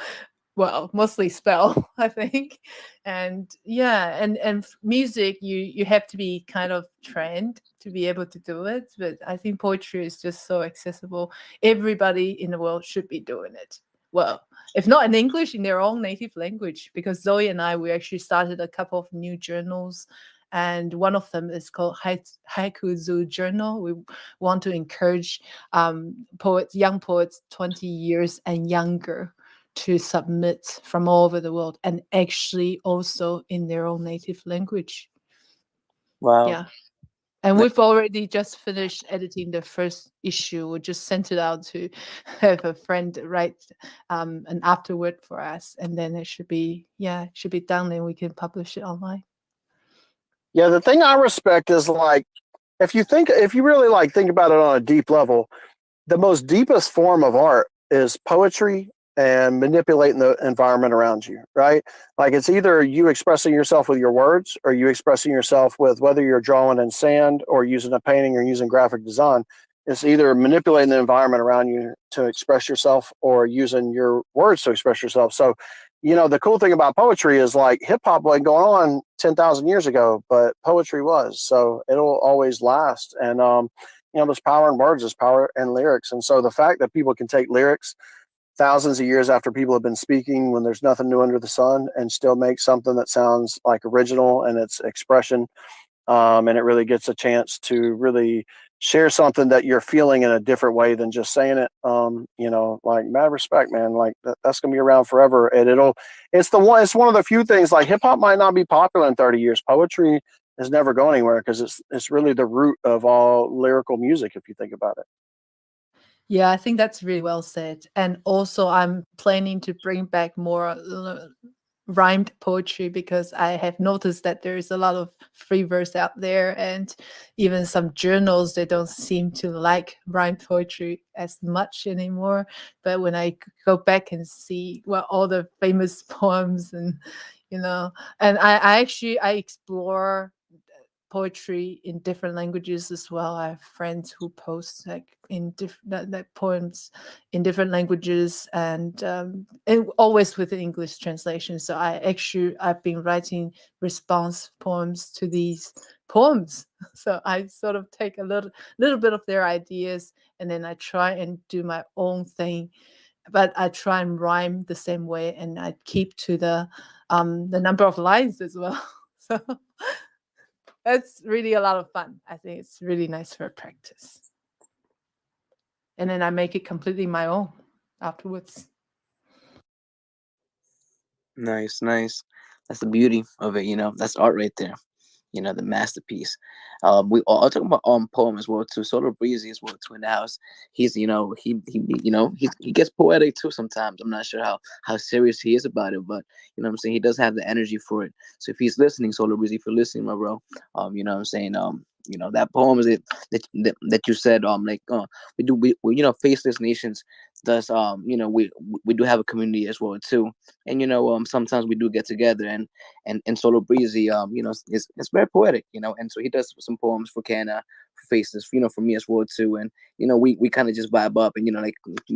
mostly spell, I think. And and music, you have to be kind of trained to be able to do it. But I think poetry is just so accessible. Everybody in the world should be doing it. Well, if not in English, in their own native language, because Zoe and I, we actually started a couple of new journals, and one of them is called Haiku Zoo Journal. We want to encourage young poets 20 years and younger to submit from all over the world, and actually also in their own native language. Wow. Yeah. And we've already just finished editing the first issue. We just sent it out to have a friend write an afterword for us, and then it should be done, and we can publish it online. Yeah, the thing I respect is, like, if you really like think about it on a deep level, the most deepest form of art is poetry and manipulating the environment around you, right? Like, it's either you expressing yourself with your words, or you expressing yourself with, whether you're drawing in sand or using a painting or using graphic design. It's either manipulating the environment around you to express yourself, or using your words to express yourself. So, the cool thing about poetry is, like, hip hop wasn't going on 10,000 years ago, but poetry was. So it'll always last. And, there's power in words, there's power in lyrics. And so the fact that people can take lyrics thousands of years after people have been speaking when there's nothing new under the sun and still make something that sounds like original in its expression. And it really gets a chance to really share something that you're feeling in a different way than just saying it. Like mad respect, man. Like that's gonna be around forever, and it's one of the few things. Like hip hop might not be popular in 30 years. Poetry is never going anywhere because it's really the root of all lyrical music if you think about it. Yeah, I think that's really well said. And also, I'm planning to bring back more rhymed poetry because I have noticed that there is a lot of free verse out there, and even some journals they don't seem to like rhymed poetry as much anymore. But when I go back and see all the famous poems and and I explore poetry in different languages as well. I have friends who post like in different like poems in different languages, and always with the English translation. So I've been writing response poems to these poems. So I sort of take a little bit of their ideas, and then I try and do my own thing. But I try and rhyme the same way, and I keep to the number of lines as well. So that's really a lot of fun. I think it's really nice for practice. And then I make it completely my own afterwards. Nice, nice. That's the beauty of it. That's art right there. The masterpiece. We all talking about poem as well too. Solar Breezy as well too in the house. He's he gets poetic too sometimes. I'm not sure how serious he is about it, but what I'm saying, he does have the energy for it. So if he's listening, Solar Breezy, if you're listening, my bro, what I'm saying, that poem is it that you said, like we Faceless Nations does, we do have a community as well too. And sometimes we do get together, and Solo Breezy, is very poetic, and so he does some poems for Canna, for Faces, for me as well too. And we kind of just vibe up and like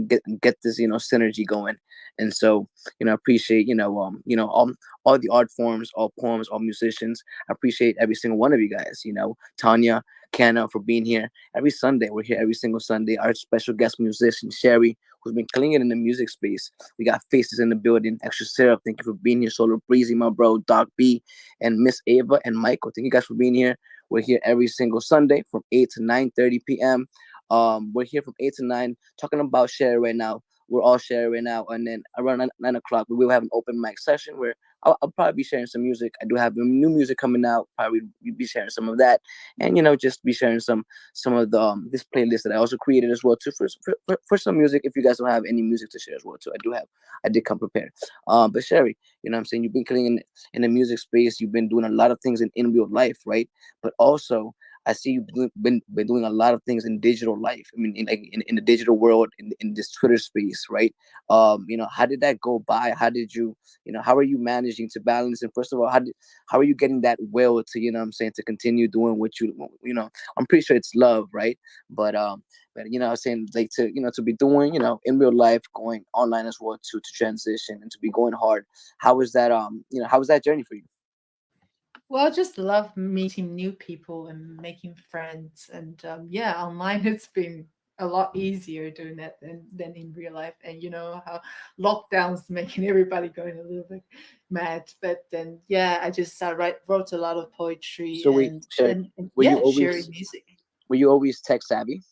get this synergy going. And so I appreciate all the art forms, all poems, all musicians. I appreciate every single one of you guys. Tanya, Canna, for being here every Sunday. We're here every single Sunday. Our special guest musician Sherry, who's been killing it in the music space. We got Faces in the building. Extra Syrup, thank you for being here. Solar Breezy, my bro, Doc B, and Miss Ava and Michael. Thank you guys for being here. We're here every single Sunday from 8 to 9:30 p.m. We're here from 8 to 9 talking about Sherry right now. We're all sharing right now, and then around 9 o'clock we will have an open mic session where I'll probably be sharing some music. I do have new music coming out. Probably be sharing some of that, and just be sharing some of the this playlist that I also created as well too for some music. If you guys don't have any music to share as well too, I did come prepared. But Sherry, what I'm saying, you've been killing in the music space. You've been doing a lot of things in real life, right? But also I see you've been doing a lot of things in digital life. I mean, in the digital world, in this Twitter space, right? How did that go by? How did you, how are you managing to balance? And first of all, how are you getting that will to, what I'm saying, to continue doing what I'm pretty sure it's love, right? But I'm saying, like, to be doing, in real life, going online as well to transition and to be going hard. How was that? How was that journey for you? Well, I just love meeting new people and making friends. And yeah, online it's been a lot easier doing that than in real life. And you know how lockdowns making everybody going a little bit mad. But then, yeah, I just wrote a lot of poetry So wait, Sherry, and were you yeah, sharing always music. tech savvy?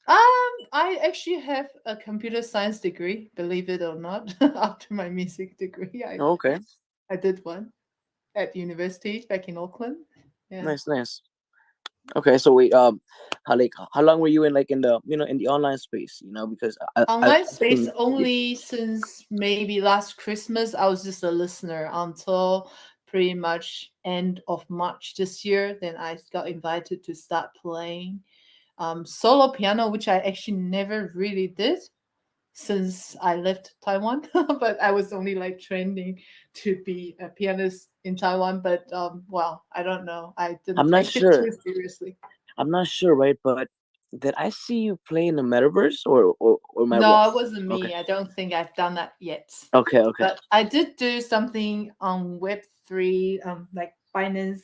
I actually have a computer science degree, believe it or not. After my music degree, Oh, okay, I did one at university back in Auckland. Yeah. nice, nice. Okay, so wait, how long were you in, like, in the in the online space? Because Online I've space seen, yeah. only since maybe last Christmas. I was just a listener until pretty much end of March this year. Then I got invited to start playing solo piano, which I actually never really did since I left Taiwan. But I was only like training to be a pianist in Taiwan. But well, I don't know. I I'm didn't not take it sure. too seriously. I'm not sure, right? But did I see you play in the metaverse, or am I wrong? No, it wasn't Okay, me. I don't think I've done that yet. okay, okay. But I did do something on Web3, like Binance.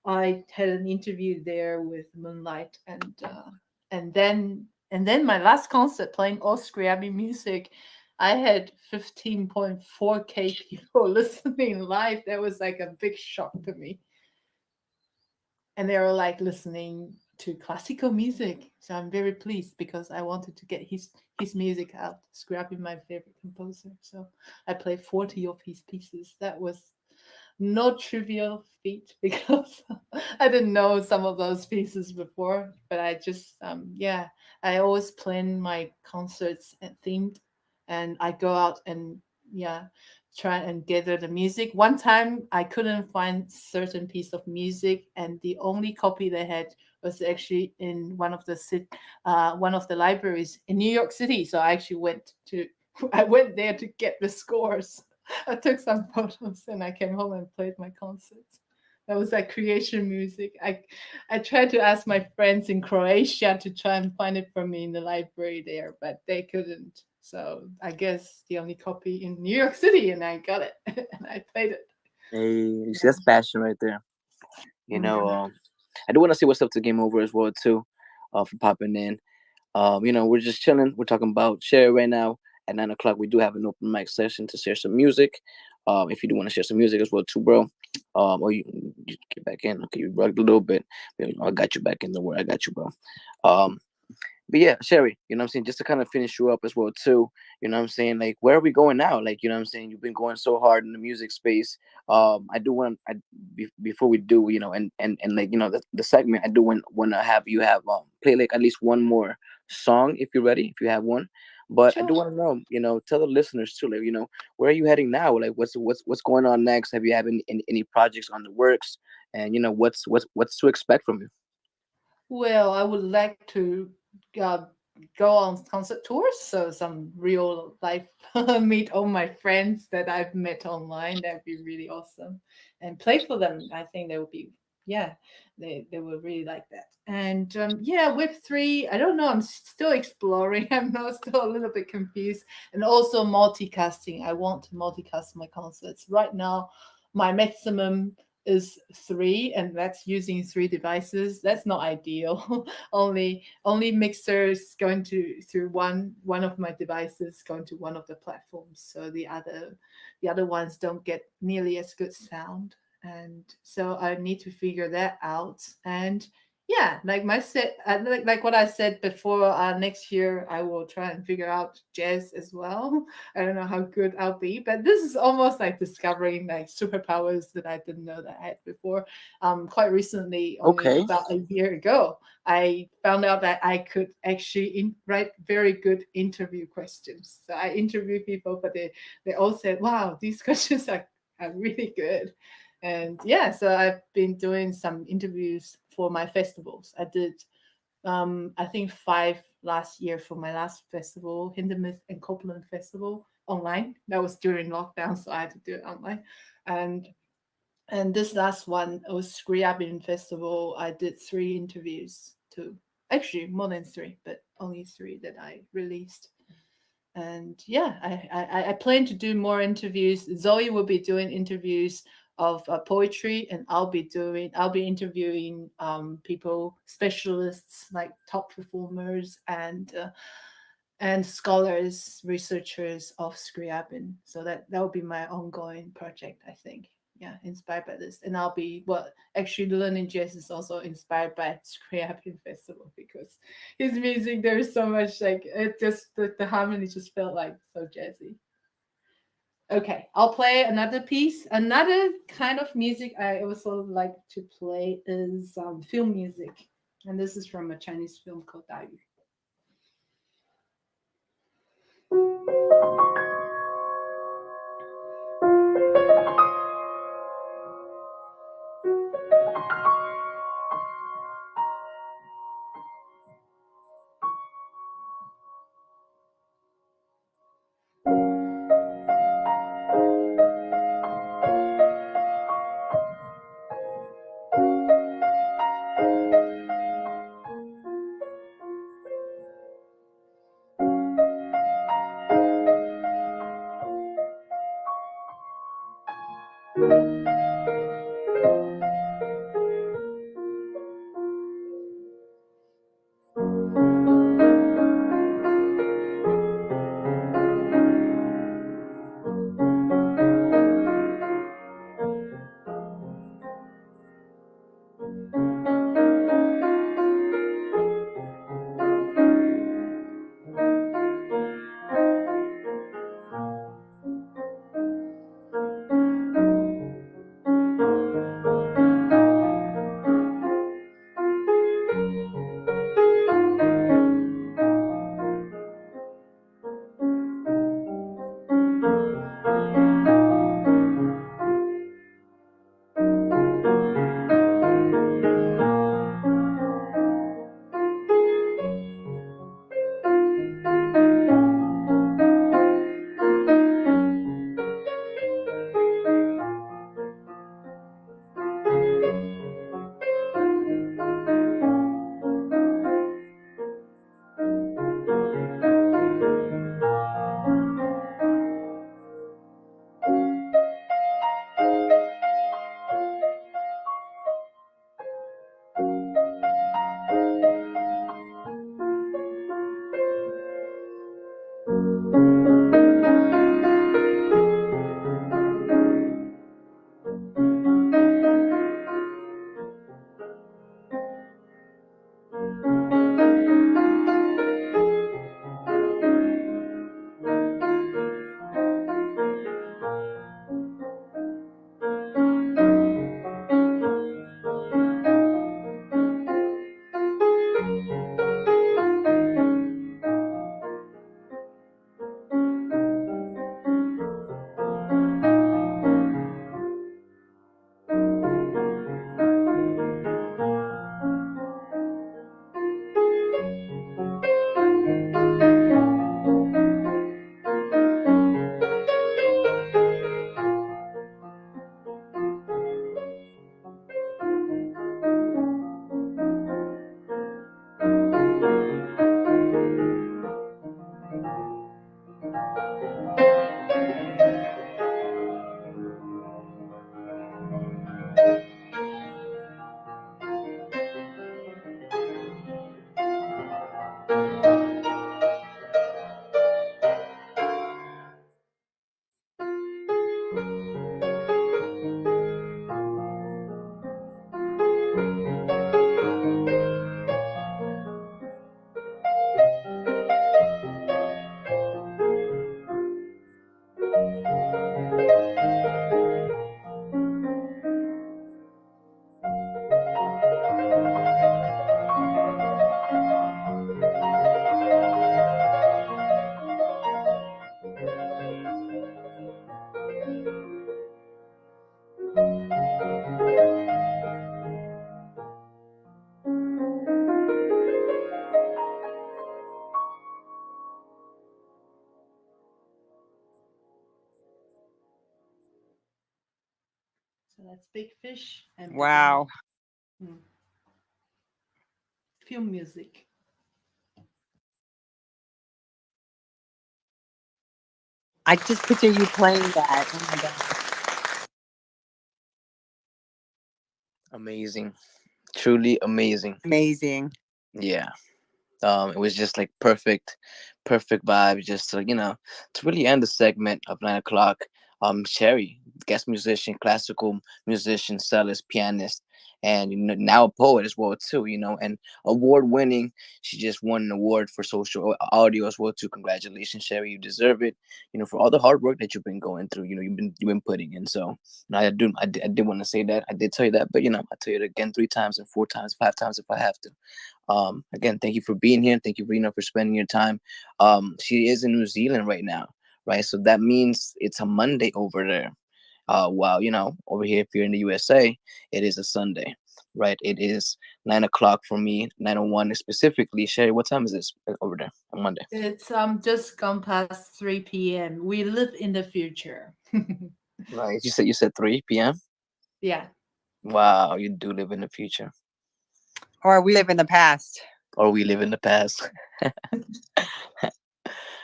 I had an interview there with Moonlight, and then And then my last concert playing all Scriabin music, I had 15.4K people listening live. That was like a big shock to me. And they were like listening to classical music. So I'm very pleased because I wanted to get his music out. Scriabin, my favorite composer. So I played 40 of his pieces. That was no trivial feat because I didn't know some of those pieces before, but I just yeah, I always plan my concerts themed, and I go out and yeah, try and gather the music. One time I couldn't find certain piece of music, and the only copy they had was actually in one of the libraries in New York City. So I actually went to I went there to get the scores. I took some photos and I came home and played my concerts. That was like creation music. I tried to ask my friends in Croatia to try and find it for me in the library there, but they couldn't. So I guess the only copy in New York City, and I got it and I played it. Hey, you see, that's passion right there. You know, Mhm. I do want to say what's up to Game Over as well too, for popping in. We're just chilling. We're talking about Sherry right now. At 9 o'clock, we do have an open mic session to share some music. If you do want to share some music as well too, bro. Or you get back in. Okay, you rugged a little bit. I got you back in the word. I got you, bro. Um, but yeah, Sherry, you know what I'm saying? Just to kind of finish you up as well too, you know what I'm saying? Like, where are we going now? Like, you know what I'm saying? You've been going so hard in the music space. I do want before we do, and like, the segment, I do want to have you have play like at least one more song if you're ready, if you have one. But I do Sure. want to know, tell the listeners too, like, where are you heading now? Like, what's going on next? Have you have any projects on the works? And what's to expect from you? Well, I would like to uh, go on concert tours, so some real life meet all my friends that I've met online. That'd be really awesome, and play for them. I think they would be, yeah, they would really like that. And yeah, Web3. I don't know. I'm still exploring. I'm now still a little bit confused, and also multicasting. I want to multicast my concerts. Right now, my maximum is three, and that's using three devices. That's not ideal. Only mixers going to through one of my devices going to one of the platforms, so the other ones don't get nearly as good sound. And so I need to figure that out. And yeah, like my set, like what I said before, next year I will try and figure out jazz as well. I don't know how good I'll be, but this is almost like discovering like superpowers that I didn't know that I had before. Quite recently, only Okay. about a year ago, I found out that I could actually write very good interview questions. So I interview people, but they all said, "Wow, these questions are really good." And yeah, so I've been doing some interviews for my festivals. I did I think five last year for my last festival, Hindermith and Copeland Festival online. That was during lockdown, so I had to do it online. And and this last one was Scriabin Festival. I did three interviews too. Actually, more than three, but only three that I released. And yeah, I plan to do more interviews. Zoe will be doing interviews of poetry, and I'll be interviewing people, specialists like top performers and scholars, researchers of Scriabin. So that will be my ongoing project, I think. Yeah, inspired by this. And I'll be, well, actually, learning jazz is also inspired by Scriabin Festival because his music, there's so much like, it just, the harmony just felt like so jazzy. Okay, I'll play another piece. Another kind of music I also like to play is film music. And this is from a Chinese film called Dai Yu. So that's Big Fish and Big Wow. Mouth. Mm. Film music. I just picture you playing that. Oh my god. Amazing, truly amazing. Amazing. Yeah. It was just like perfect vibe. Just to, to really end the segment of 9 o'clock. Sherry, guest musician, classical musician, cellist, pianist, and now a poet as well too. And award winning. She just won an award for social audio as well too. Congratulations, Sherry. You deserve it. For all the hard work that you've been going through. You've been putting in. So I did want to say that. I did tell you that, but I tell you it again 3 times and 4 times, 5 times if I have to. Again, thank you for being here. Thank you, Rena, for spending your time. She is in New Zealand right now, right? So that means it's a Monday over there. While over here, if you're in the USA, it is a Sunday, right? It is 9 o'clock for me, 9:01 specifically. Sherry, what time is this over there on Monday? It's just gone past 3 p.m. We live in the future. Right. You said 3 p.m. Yeah. Wow, you do live in the future, Or we live in the past. or we live in the past.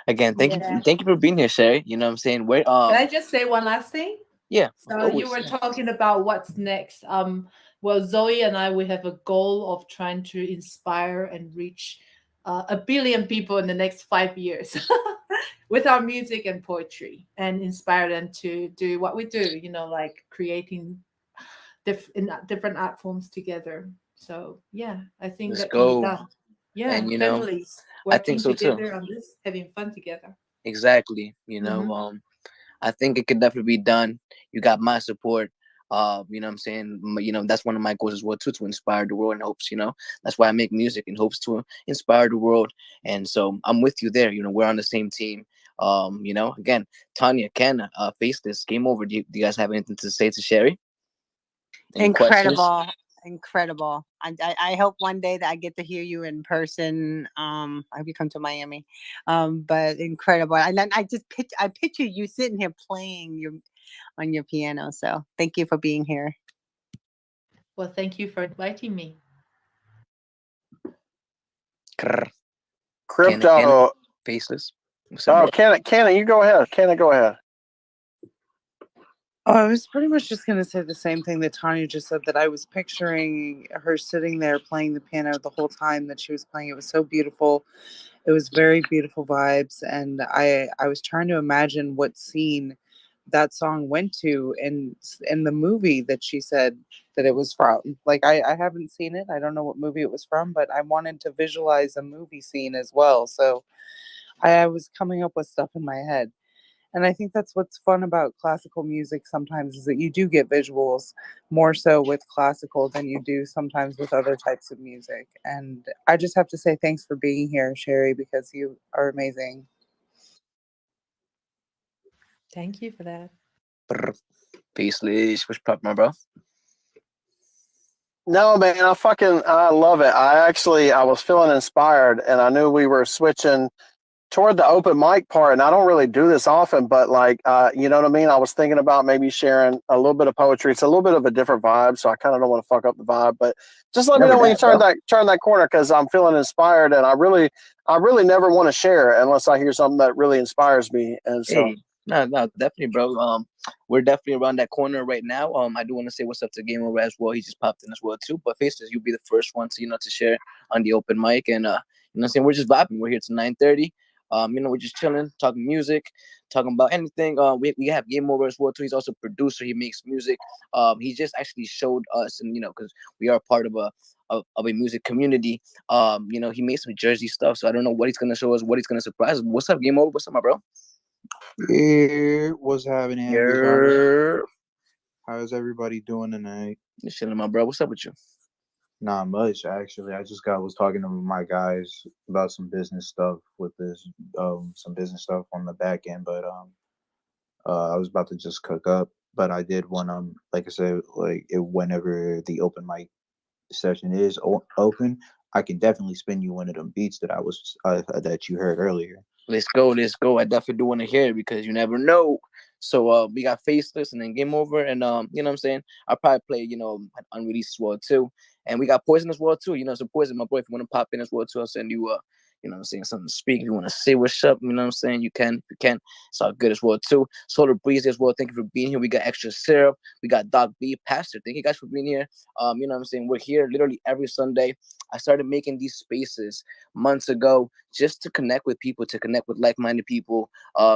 Again, Yeah. thank you for being here, Sherry. You know what I'm saying? Where Can I just say one last thing? Yeah, So you always. were Yeah. talking about what's next. Well, Zoe and I, we have a goal of trying to inspire and reach 1 billion people in the next 5 years with our music and poetry, and inspire them to do what we do. Like creating different art forms together. So yeah, I think Let's that can be go. done. Yeah, And families I think working so too. together on this, having fun together. Exactly. Hmm. I think it could definitely be done. You got my support. What I'm saying? That's one of my goals as well too, to inspire the world in hopes, that's why I make music in hopes to inspire the world. And so I'm with you there. We're on the same team. Again, Tanya, Ken, Faceless, Game Over. Do you guys have anything to say to Sherry? Any questions? Incredible. Incredible. I hope one day that I get to hear you in person. I hope you come to Miami. But incredible. And then I picture you sitting here playing on your piano. So thank you for being here. Well, thank you for inviting me. Krr. Ken, Crypto. Faceless. What's up, Oh, bro? Cannon, you go ahead. Cannon, go ahead. Oh, I was pretty much just going to say the same thing that Tanya just said, that I was picturing her sitting there playing the piano the whole time that she was playing. It was so beautiful. It was very beautiful vibes. And I was trying to imagine what scene that song went to in the movie that she said that it was from. Like, I haven't seen it. I don't know what movie it was from, but I wanted to visualize a movie scene as well. So I was coming up with stuff in my head. And I think that's what's fun about classical music sometimes, is that you do get visuals more so with classical than you do sometimes with other types of music. And I just have to say thanks for being here, Sherry, because you are amazing. Thank you for that. Brr. Faceless. What's up, my bro? No, man, I love it. I was feeling inspired, and I knew we were switching toward the open mic part, and I don't really do this often, but like, you know what I mean? I was thinking about maybe sharing a little bit of poetry. It's a little bit of a different vibe, so I kind of don't want to fuck up the vibe, but just let me Never know when you that, bro. turn that corner, because I'm feeling inspired, and I really never want to share unless I hear something that really inspires me. And so, Hey, no, definitely, bro. We're definitely around that corner right now. I do want to say what's up to Game Over as well. He just popped in as well too. But Faces, you'll be the first one to to share on the open mic, and what I'm saying, we're just vibing. We're here to 9:30. We're just chilling, talking music, talking about anything. We have Game Over as well too. He's also a producer. He makes music. He just actually showed us, and because we are part of a music community. He made some Jersey stuff. So I don't know what he's gonna show us, what he's gonna surprise us. What's up, Game Over? What's up, my bro? Yeah, what's happening, everybody? Yeah. How's everybody doing tonight? Just chilling, my bro. What's up with you? Not much, actually. I just was talking to my guys about some business stuff with this, some business stuff on the back end, but I was about to just cook up. But I did want like I said, whenever the open mic session is open, I can definitely spin you one of them beats that you heard earlier. Let's go. I definitely do want to hear it because you never know. So we got Faceless and then Game Over, and you know what I'm saying? I'll probably play, unreleased as well too. And we got Poison as well too. So Poison, my boy, if you want to pop in as well too, I'll send you what I'm saying, something to speak. If you want to say what's up, you know what I'm saying? You can. It's all good as well too. Solar Breeze as well. Thank you for being here. We got Extra Syrup. We got Doc B, Pastor. Thank you guys for being here. You know what I'm saying? We're here literally every Sunday. I started making these spaces months ago just to connect with people, to connect with like-minded people,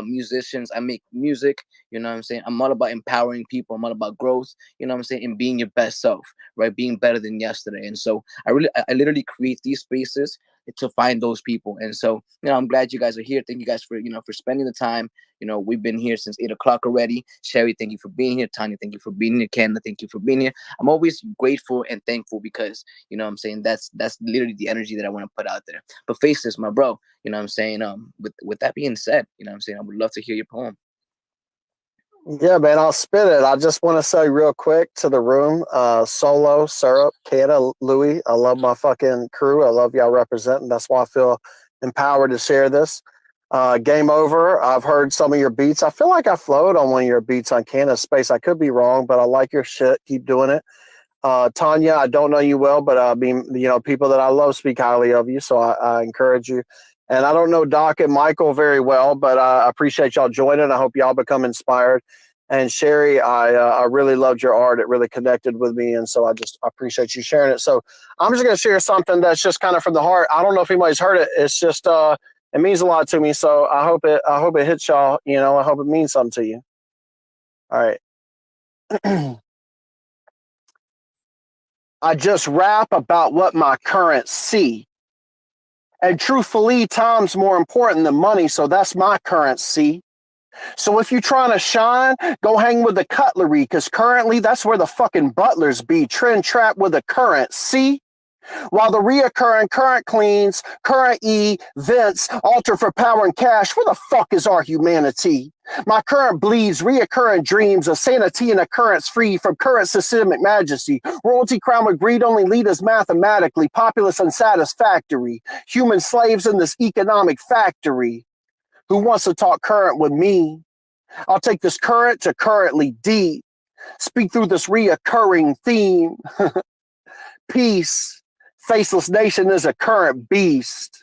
musicians. I make music, you know what I'm saying? I'm all about empowering people. I'm all about growth, you know what I'm saying? And being your best self, right? Being better than yesterday. And so I literally create these spaces to find those people. And so, I'm glad you guys are here. Thank you guys for, for spending the time. We've been here since 8 o'clock already. Sherry, thank you for being here. Tanya, thank you for being here. Ken, thank you for being here. I'm always grateful and thankful because, what I'm saying, that's literally the energy that I want to put out there. But Faceless, my bro, you know what I'm saying? With that being said, you know what I'm saying, I would love to hear your poem. Yeah, man, I'll spit it. I just want to say real quick to the room, Solo, Syrup, Kata, Louis, I love my fucking crew. I love y'all representing. That's why I feel empowered to share this. Game Over. I've heard some of your beats. I feel like I flowed on one of your beats on Canada Space. I could be wrong, but I like your shit. Keep doing it. Tanya, I don't know you well, but I mean, people that I love speak highly of you, so I encourage you. And I don't know Doc and Michael very well, but I appreciate y'all joining. I hope y'all become inspired. And Sherry, I really loved your art. It really connected with me, and so I appreciate you sharing it. So I'm just going to share something that's just kind of from the heart. I don't know if anybody's heard it. It's just it means a lot to me. So I hope it hits y'all. I hope it means something to you. All right. I just rap about what my currents see. And truthfully, time's more important than money, so that's my currency. So if you're trying to shine, go hang with the cutlery, because currently that's where the fucking butlers be, trend trap with a currency. While the reoccurring current cleans, current events alter for power and cash, where the fuck is our humanity? My current bleeds reoccurring dreams of sanity and occurrence free from current systemic majesty. Royalty crowned with greed only lead us mathematically, populous unsatisfactory. Human slaves in this economic factory. Who wants to talk current with me? I'll take this current to currently deep. Speak through this reoccurring theme. Peace. Faceless nation is a current beast.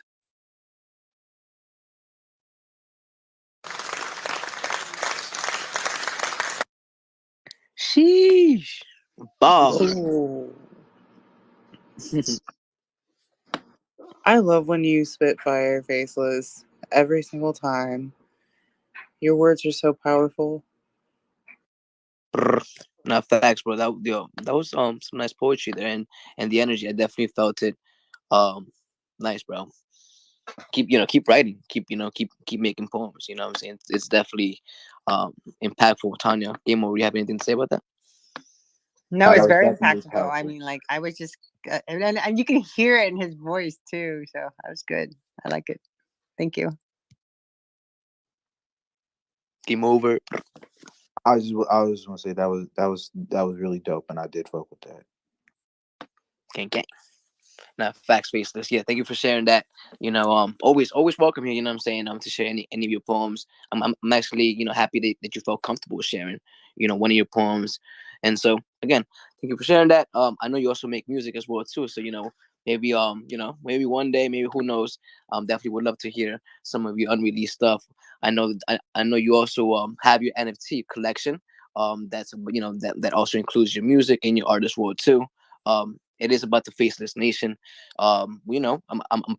Sheesh. Ball. Oh. I love when you spit fire, Faceless, every single time. Your words are so powerful. Not facts, bro. That was some nice poetry there, and the energy. I definitely felt it. Nice, bro. Keep writing. Keep making poems. You know what I'm saying? It's definitely impactful. Tanya, Game Over, you have anything to say about that? No, That it's was very definitely impactful. I powerful. mean, like I was just, and you can hear it in his voice too. So that was good. I like it. Thank you. Game Over. I was gonna say that was really dope, and I did fuck with that. Gang. Not facts, Faceless. Yeah, thank you for sharing that. Always welcome here. You know what I'm saying? To share any of your poems. I'm actually happy that you felt comfortable sharing one of your poems. And so again, thank you for sharing that. I know you also make music as well too. So maybe maybe one day, maybe who knows. Definitely would love to hear some of your unreleased stuff. I know you also have your NFT collection. That's that also includes your music and your art as well too. it is about the faceless nation. I'm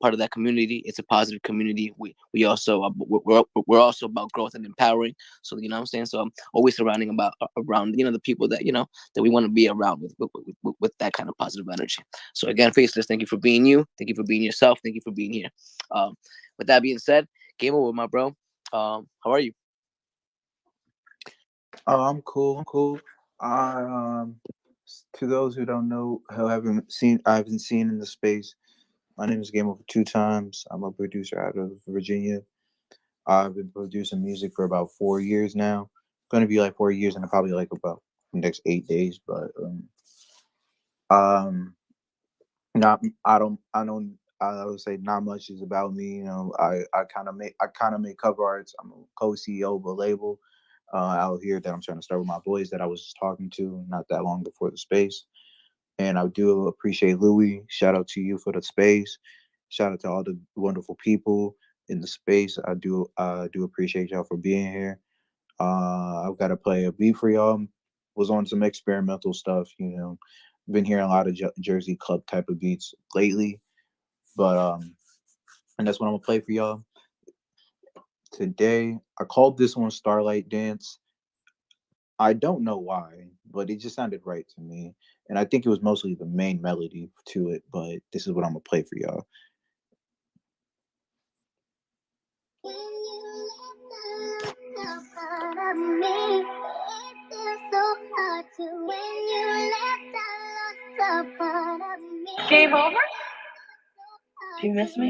part of that community. It's a positive community. We also we're also about growth and empowering. So you know what I'm saying. So I'm always surrounding about around the people that that we want to be around with that kind of positive energy. So again, faceless, thank you for being you. Thank you for being yourself. Thank you for being here. With that being said, game over, my bro. How are you? Oh, I'm cool. I'm cool. I to those who don't know, who I haven't seen in the space. My name is Game Over Two Times. I'm a producer out of Virginia. I've been producing music for about 4 years now. Going to be like 4 years and probably like about the next 8 days. But um, not I would say not much is about me. I kind of make cover arts. I'm a co-CEO of a label out here that I'm trying to start with my boys that I was just talking to not that long before the space. And I do appreciate Louis. Shout out to you for the space. Shout out to all the wonderful people in the space. I do appreciate y'all for being here. I've got to play a beat for y'all. Was on some experimental stuff. Been hearing a lot of Jersey club type of beats lately, but and that's what I'm gonna play for y'all today. I called this one Starlight Dance. I don't know why, but it just sounded right to me. And I think it was mostly the main melody to it, but this is what I'm gonna play for y'all. Game over? Do you miss me?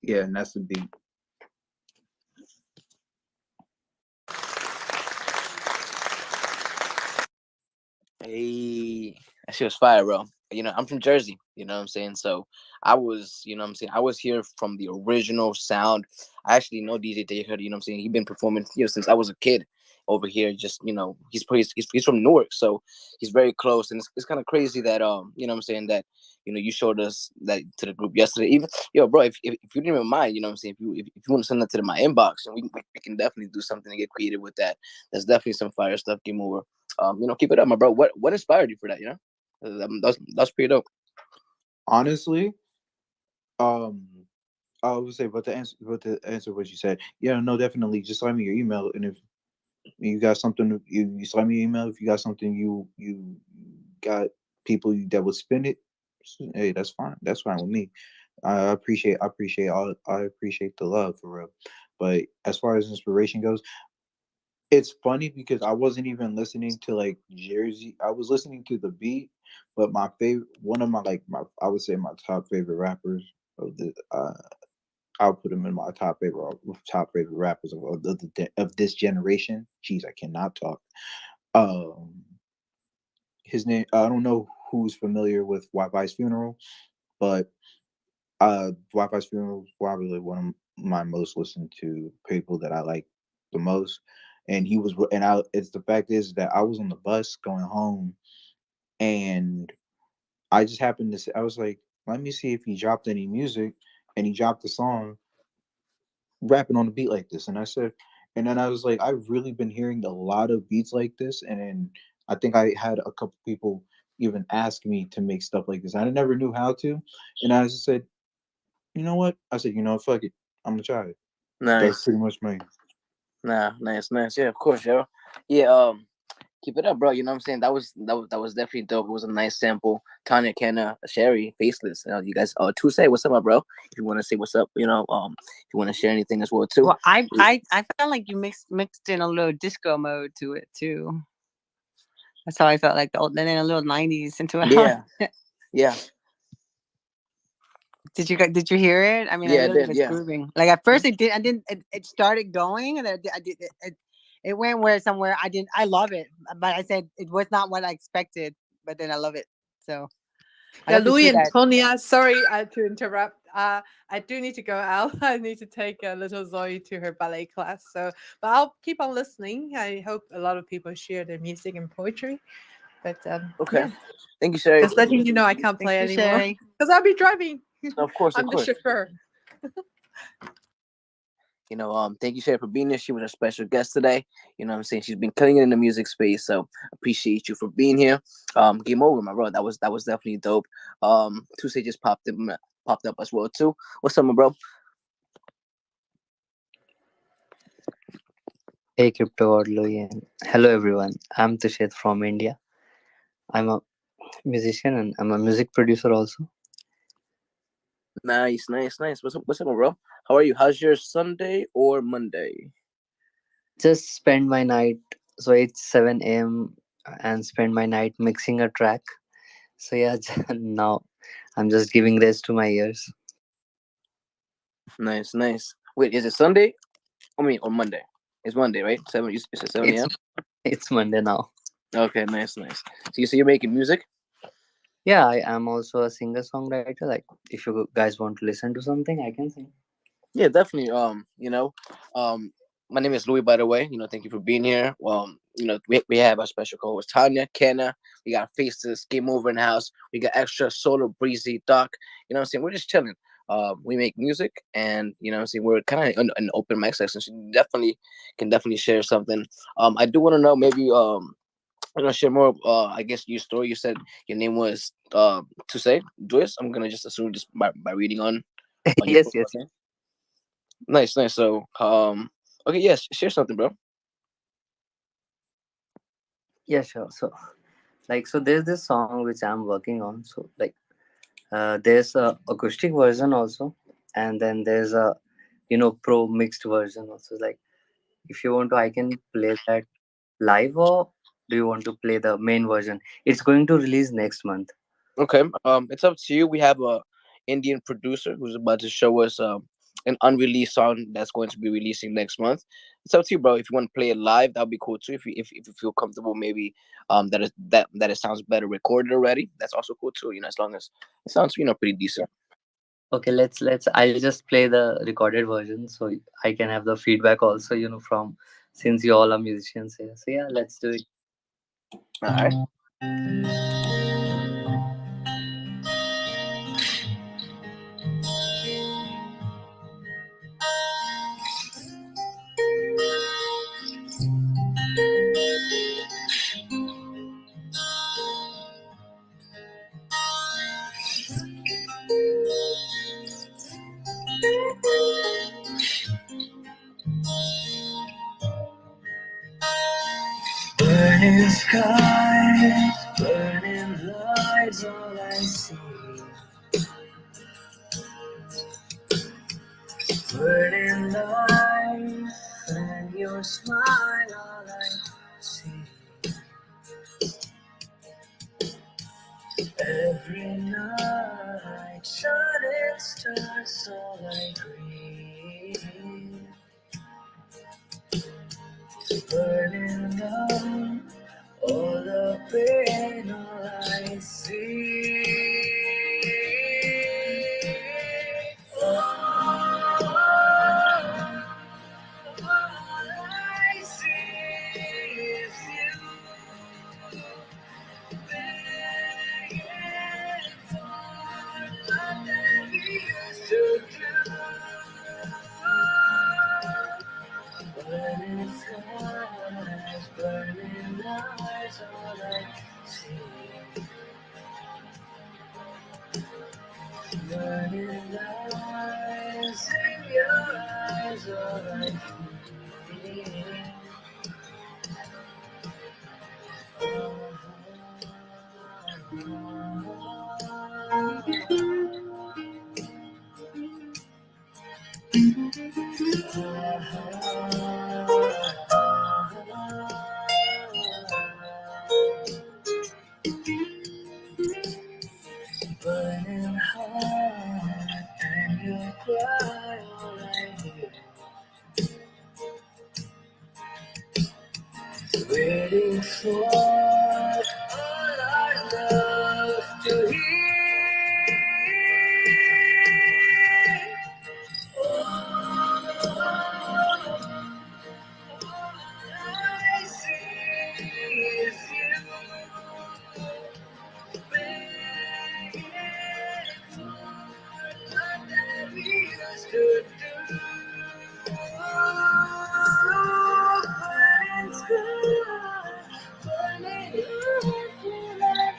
Yeah, and that's the beat. Hey, that shit was fire, bro. I'm from Jersey, you know what I'm saying? So I was, I was here from the original sound. I actually know DJ Day Hood, you know what I'm saying? He's been performing, since I was a kid over here. Just, he's from Newark, so he's very close. And it's kind of crazy that, you know what I'm saying, that, you showed us that to the group yesterday. Even, bro, if you didn't even mind, you know what I'm saying, if you want to send that to my inbox, and we can definitely do something to get creative with that. There's definitely some fire stuff. Game over. Keep it up, my bro. What inspired you for that? That's pretty dope. Honestly, um, I would say, but to answer what you said, yeah, no, definitely. Just send me your email, and if you got something, you send me your email. If you got something, you got people that would spend it. Hey, that's fine. That's fine with me. I appreciate the love for real. But as far as inspiration goes, it's funny because I wasn't even listening to like Jersey. I was listening to the beat, but my favorite, one of my like my, I would say my top favorite rappers of the, I'll put him in my top favorite rappers of this generation. Jeez, I cannot talk. Um, his name. I don't know who's familiar with Wi-Fi's funeral, but Wi-Fi's funeral is probably one of my most listened to people that I like the most. And he was, and I. It's the fact is that I was on the bus going home, and I just happened to. I was like, let me see if he dropped any music, and he dropped a song rapping on a beat like this. And I said, and then I was like, I've really been hearing a lot of beats like this. And then I think I had a couple people even ask me to make stuff like this. I never knew how to. And I just said, you know what? I said, fuck it. I'm gonna try it. That's Nice. pretty much me. Nah, nice. Yeah, of course, yo. Yeah, keep it up, bro. You know what I'm saying? That was definitely dope. It was a nice sample. Tanya, Kenna, Sherry, Faceless. You guys, Tuesday, what's up, my bro? If you want to say what's up, if you want to share anything as well too. Well, I felt like you mixed in a little disco mode to it too. That's how I felt, like the old, and then a little '90s into it. Yeah, yeah, Did you hear it? I mean, I yeah, I really did. was Yeah, grooving. Like at first, it did. I didn't. It started going, and I did. It went where somewhere I didn't. I love it, but I said it was not what I expected. But then I love it. So I Yeah, have to Louis do and that. Tonya, sorry to interrupt. I do need to go out. I need to take little Zoe to her ballet class. So, but I'll keep on listening. I hope a lot of people share their music and poetry. But okay. yeah, Thank you, Sherry. just letting you know I can't Thank play you, anymore Sherry. because I'll be driving. Of course, of I'm the course. chauffeur. Thank you, Sherry, for being here. She was a special guest today. You know what I'm saying? She's been killing it in the music space. So appreciate you for being here. Game over, my bro. That was definitely dope. Tuesday just popped up as well too. What's up, my bro? Hey Crypto Louis and hello everyone. I'm Tusheth from India. I'm a musician and I'm a music producer also. Nice. What's up, my bro? How are you? How's your Sunday or Monday? Just spend my night, so it's 7 a.m. and spend my night mixing a track. So yeah, now I'm just giving rest to my ears. Nice. Wait, is it Sunday? I mean, or Monday? It's Monday, right? It's at 7 It's a.m. it's Monday now. Okay, nice. So you're making music? Yeah, I am also a singer songwriter. Like if you guys want to listen to something, I can sing. Yeah, definitely. My name is Louis, by the way. Thank you for being here. We have our special co-host Tanya, Kenna. We got Faces, Game Over in the house. We got extra Solar Breezy Doc. You know what I'm saying? We're just chilling. We make music, and you know what I'm saying, we're kind of an open mic section. So you definitely share something. I do want to know, maybe I'm gonna share more. I guess your story. You said your name was to say Joyce. I'm gonna just assume just by reading on your Yes, profile. yes, Okay? Nice. So, okay, yes, share something, bro. yeah, sure. So there's this song which I'm working on. So there's a acoustic version also, and then there's a pro mixed version also. Like if you want to, I can play that live, or do you want to play the main version? It's going to release next month. Okay. It's up to you. We have a Indian producer who's about to show us an unreleased song that's going to be releasing next month. It's up to you, bro. If you want to play it live, that'll be cool too. If you feel comfortable, maybe that it sounds better recorded already. That's also cool too. As long as it sounds pretty decent. Okay, let's. I'll just play the recorded version so I can have the feedback also. From since you all are musicians here. So yeah, let's do it. All right. Burning skies, burning lights, all I see. Burning life and your smile, all I see. Every night, shining stars, all I breathe. Burning love, all the pain, all I see. Oh, all I see is you, begging for love that we used to do. Burning skies, burning lights, all I see. Burning lights in your eyes, all I see. Burning heart, and you cry, all I hear. Waiting for all our love to hear. Oh, all I see is you, begging for love that we used to do. Burning sky, burning earth, like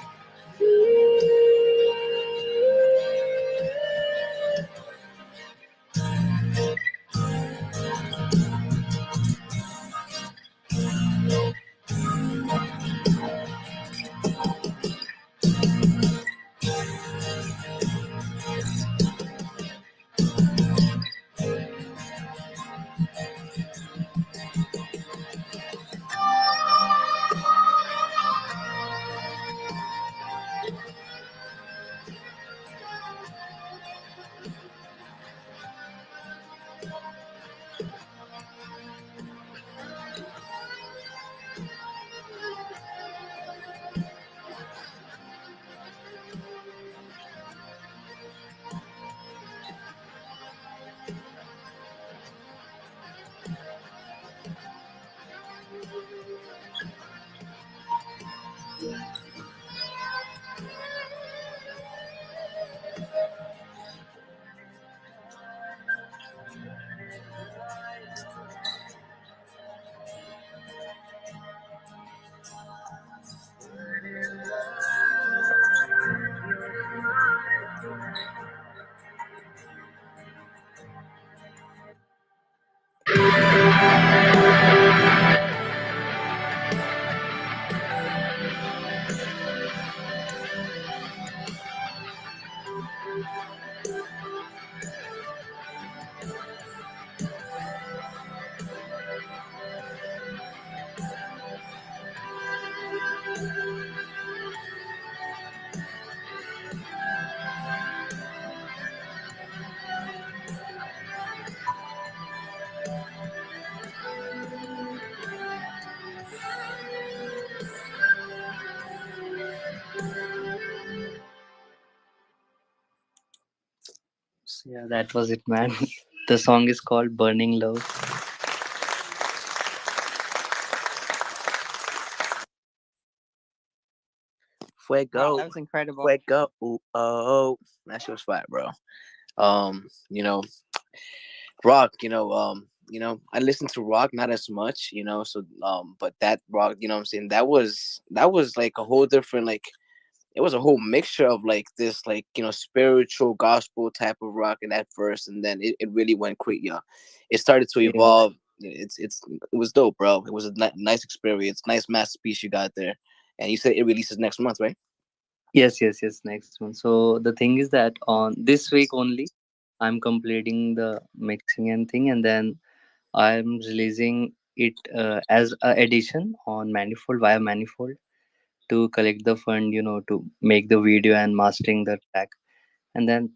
So yeah, that was it, man. The song is called Burning Love. Wow, Fuego, that was incredible. fuego. Ooh, oh, that shit was fire, bro. You know, rock. I listen to rock not as much. So but that rock, what I'm saying, that was like a whole different, like, it was a whole mixture of like this, like, spiritual gospel type of rock in that verse, and then it really went crazy. Yeah, it started to Yeah. evolve. it was dope, bro. It was a nice experience, nice masterpiece you got there. And you said it releases next month, right? Yes, yes, yes. Next one. So the thing is that on this week only, I'm completing the mixing and thing, and then I'm releasing it as a edition on Manifold via Manifold to collect the fund, to make the video and mastering the track, and then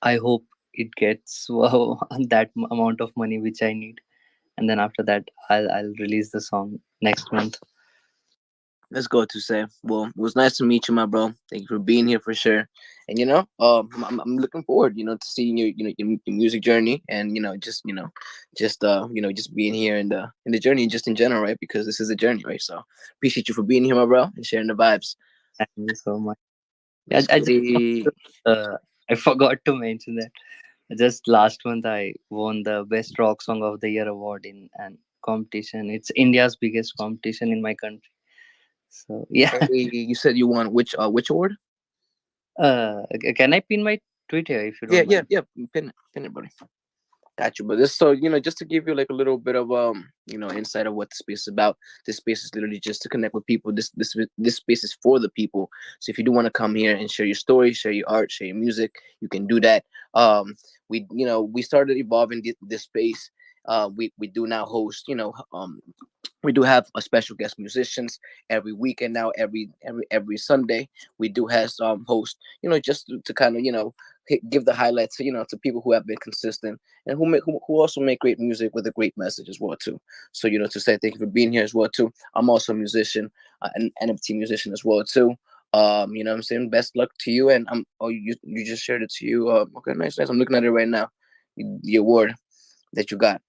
I hope it gets wow, that amount of money which I need, and then after that, I'll release the song next month. Let's go to say. Well, it was nice to meet you, my bro. Thank you for being here for sure. And I'm looking forward, to seeing your music journey, and just being here in the journey, just in general, right? Because this is a journey, right? So appreciate you for being here, my bro, and sharing the vibes. Thank you so much. Yeah, Let's I go. just I forgot to mention that just last month I won the Best Rock Song of the Year award in an competition. It's India's biggest competition in my country. So yeah, Hey, you said you won which award? can I pin my Twitter if you Yeah, don't yeah, mind? yeah. Pin it, buddy. Got you. But this, just to give you like a little bit of insight of what the space is about. This space is literally just to connect with people. This space is for the people. So if you do want to come here and share your story, share your art, share your music, you can do that. We started evolving this space. We do now host, we do have a special guest musicians every weekend now. Every Sunday we do have some host, just to kind of give the highlights, to people who have been consistent, and who also make great music with a great message as well too. So to say thank you for being here as well too. I'm also a musician, an NFT musician as well too. I'm saying best luck to you. And you just shared it to you. Okay, nice, nice. I'm looking at it right now. The award that you got,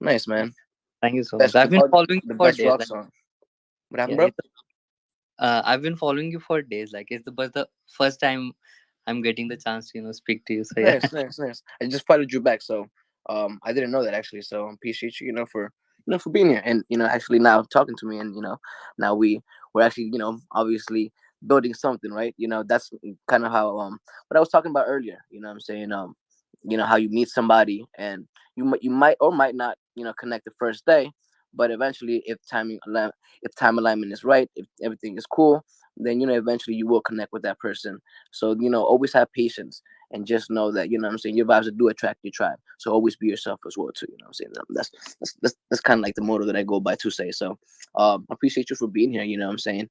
nice, man. Thank you so much. Best I've been following you the for best days. rock song. What happened, Yeah, bro? I've been following you for days. Like it's the first time I'm getting the chance to speak to you. So yeah, Nice, nice, nice. I just followed you back, so I didn't know that actually. So I appreciate you, for being here, and actually now talking to me, and now we're actually, obviously building something, right? That's kind of how what I was talking about earlier. What I'm saying, how you meet somebody, and you might or might not, connect the first day, but eventually, if time alignment is right, if everything is cool, then eventually you will connect with that person. So always have patience, and just know that what I'm saying, your vibes do attract your tribe. So always be yourself as well too. What I'm saying, that's kind of like the motto that I go by to say. So I appreciate you for being here. What I'm saying,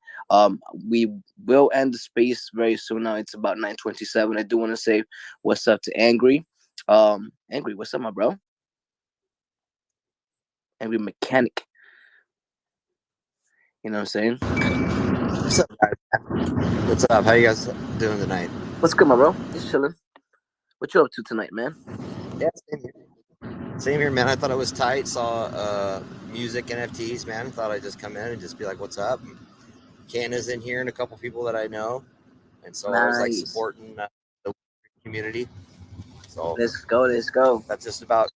we will end the space very soon. Now it's about 9:27. I do want to say what's up to Angry. Angry, what's up, my bro? Angry mechanic. You know what I'm saying? What's up, guys? What's up? How you guys doing tonight? What's good, my bro? Just chilling. What you up to tonight, man? Yeah, same here. Same here, man. I thought it was tight. Saw music NFTs, man. Thought I'd just come in and just be like, "What's up?" Canna's in here and a couple people that I know, and so I was like Nice. supporting the community. So Let's go. Let's go. that's just about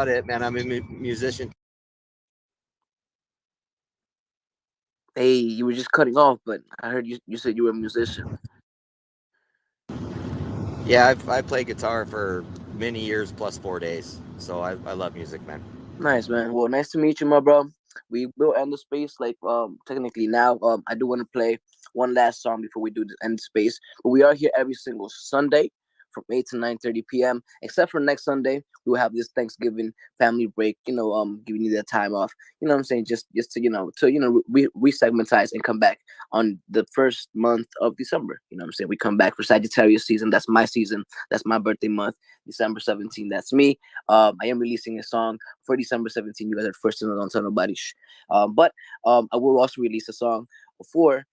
it, man. I'm a musician. Hey, you were just cutting off, but I heard you said you were a musician. Yeah, I played guitar for many years plus 4 days. So I love music, man. Nice, man. Well, nice to meet you, my bro. We will end the space like technically now. I do want to play one last song before we do the end space. But we are here every single Sunday from 8 to 9:30 p.m. Except for next Sunday, we will have this Thanksgiving family break. Giving you that time off. What I'm saying, just to re-segmentize and come back on the first month of December. What I'm saying, we come back for Sagittarius season. That's my season. That's my birthday month. December 17th. That's me. I am releasing a song for December 17th. You guys are first to know, don't tell nobody. But I will also release a song before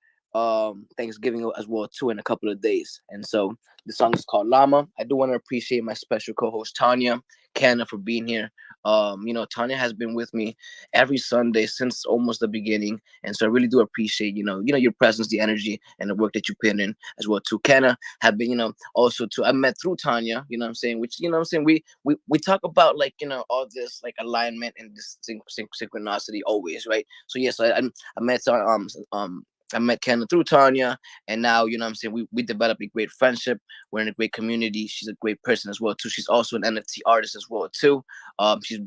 Thanksgiving as well too in a couple of days. And so the song is called Llama. I do want to appreciate my special co-host Tanya Canna for being here. Tanya has been with me every Sunday since almost the beginning, and so I really do appreciate your presence, the energy, and the work that you put in as well too. Canna have been also too. I met through Tanya. What I'm saying, which what I'm saying, we talk about like all this like alignment and this synchronicity always, right? So yes, I met I met Ken through Tanya, and now you know what I'm saying we developed a great friendship. We're in a great community. She's a great person as well too. She's also an NFT artist as well too.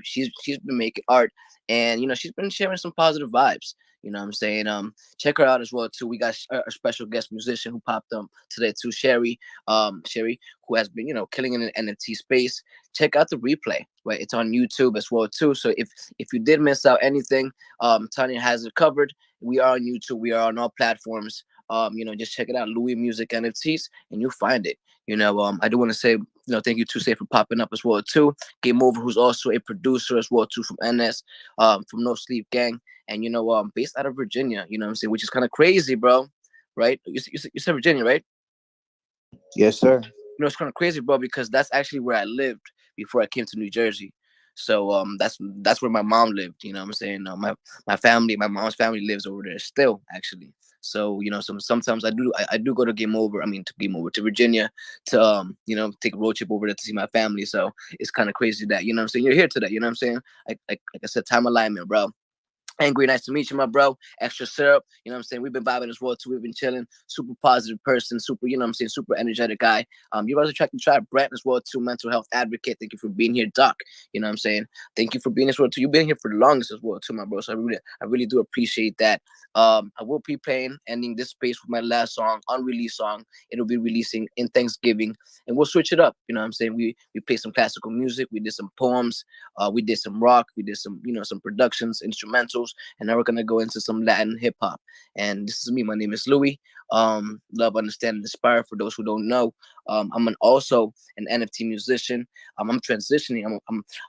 She's been making art, and you know she's been sharing some positive vibes. You know what I'm saying? Check her out as well too. We got a special guest musician who popped up today too, Sherry, who has been killing in the NFT space. Check out the replay, right? It's on YouTube as well too. So if you did miss out anything, Tanya has it covered. We are on YouTube. We are on all platforms. Just check it out, Louis Music NFTs, and you'll find it. I do want to say, thank you to Say for popping up as well too. Game Over, who's also a producer as well too from NS, from No Sleep Gang, and based out of Virginia. You know what I'm saying, which is kind of crazy, bro. Right? You said Virginia, right? Yes, sir. It's kind of crazy, bro, because that's actually where I lived before I came to New Jersey. So that's where my mom lived. You know what I'm saying? My mom's family lives over there still, actually. So sometimes I do go to to Virginia to take a road trip over there to see my family. So it's kind of crazy that what I'm saying, you're here today. You know what I'm saying? Like I said, time alignment, bro. Angry, nice to meet you, my bro. Extra syrup, you know what I'm saying? We've been vibing as well, too. We've been chilling. Super positive person, super, super energetic guy. You guys are attracted to try Brent as well, too. Mental health advocate. Thank you for being here, Doc. You know what I'm saying? Thank you for being as well, too. You've been here for the longest as well, too, my bro. So I really do appreciate that. I will be ending this space with my last song, unreleased song. It'll be releasing in Thanksgiving, and we'll switch it up. You know what I'm saying? We played some classical music. We did some poems. We did some rock. We did some, some productions, instrumentals. And now we're gonna go into some Latin hip hop. And this is me. My name is Louis. Love, understand, and inspire. For those who don't know, I'm also an NFT musician. I'm transitioning.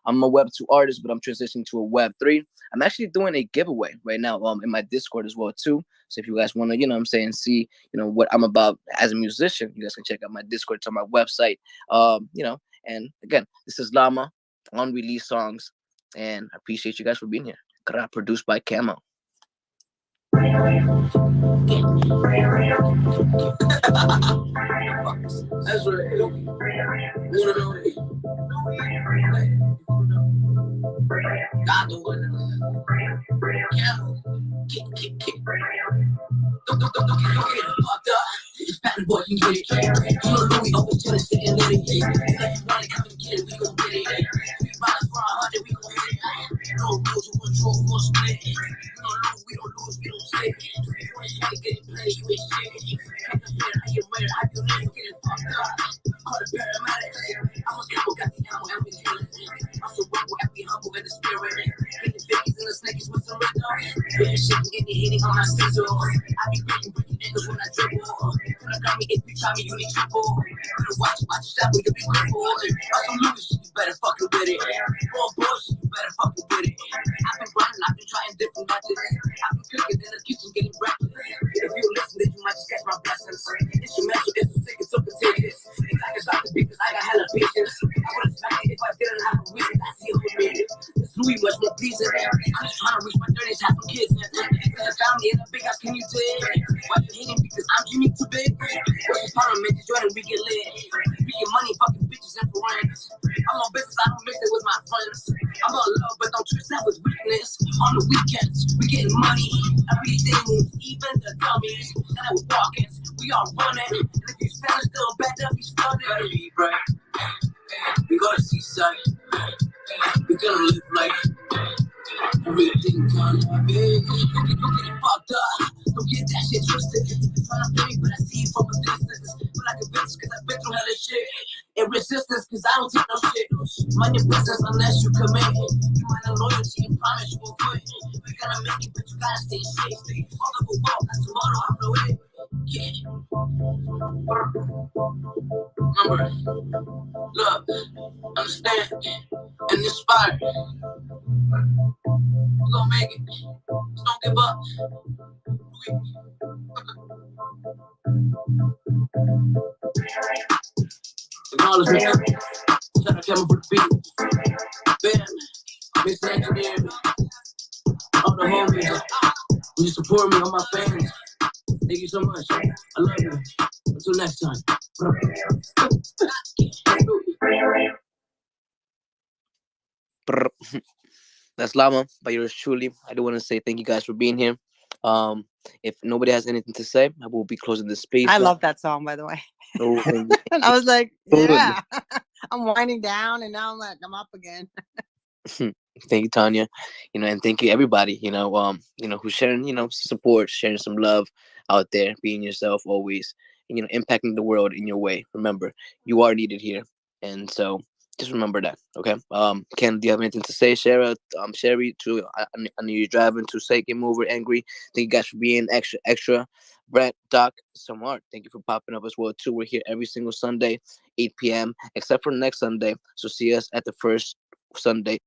I'm a Web 2 artist, but I'm transitioning to a Web 3. I'm actually doing a giveaway right now in my Discord as well too. So if you guys want to, see what I'm about as a musician, you guys can check out my Discord. It's on my website. And again, this is Llama, unreleased songs, and I appreciate you guys for being here. Produced by Camo. That's right. God the one. Camo. Don't get fucked up. It's pattern boy, you get it. You know Louis always tell us to get lit. If you want it, come and get it, we gon' get it. We ride for 100, we gon' hit it. No rules, we control, we gon' split. We don't lose, we don't lose, we don't slip. If you ain't get it, play, you ain't shit. Come to bed, I get ready, I feel like get it fucked up. Call the paramedics. I'm a cowboy, got the ammo, and we killing. I'm so rumble, happy, humble, in the spirit. Get the 50s and the snakes with some rhythm. Yeah, shaking, and you're hitting on my scissors. I be breaking ankles when I dribble. When I got me, if you try me, you need trouble. Better watch step, we can be grateful. Some Louis shit, you better fucking with it. More bullshit, you better fucking with it. I've been running, I've been trying different methods. I've been cooking in the kitchen, getting reckless. If you listen, then you might just catch my blessings. Instrumental, it's so sick, it's so contagious. It's like it's like the because I got hella patience. I would expect it if I didn't have a reason. I see who made it. This Louis much more pleasing. I'm just trying to reach my 30s, have some kids. There's a family in a big house, can you dig? Why you hating because I'm dreaming too big? What's the problem, man? Just join and we get lit. We get money, fucking bitches and friends. I'm on business, I don't mix it with my friends. I'm on love, but don't twist that with weakness. On the weekends, we getting money. Everything moves, even the dummies. And I was walking, we all running. And if you stand still, better be stunning. Better be bright. We go to seaside. We gonna live life. Everything gonna be. Don't get it fucked up. Don't get that shit twisted. Trying to play me, but I see you from a distance. Feel like a bitch, cause I've been through hella shit. In resistance, cause I don't take no shit. Mind your business unless you commit. You might have loyalty and promise you won't quit. We gonna make it, but you gotta stay safe. All of a walk, that's tomorrow, I know it. Yeah. Remember, love, understand, and inspire. We're gonna make it. Just don't give up. Acknowledgement. Shout out Kevin for the beat. Bam. Mr. Engineer. All the homies. You support me, all my fans. Thank you so much. I love you. Until next time. That's Llama by yours truly. I do want to say thank you guys for being here. If nobody has anything to say, I will be closing the space. I down. love that song, by the way. Oh, thank you. And I was like, Good. yeah, I'm winding down, and now I'm like, I'm up again. Thank you, Tanya. And thank you everybody. Who's sharing, support, sharing some love out there, being yourself always, impacting the world in your way. Remember, you are needed here, and so just remember that. Okay. Ken, do you have anything to say, Shara? Sherry, too. I know you're driving to Sake and Mover, Angry. Thank you guys for being extra. Brett, Doc, Samart, thank you for popping up as well too. We're here every single Sunday, 8 p.m. except for next Sunday. So see us at the first Sunday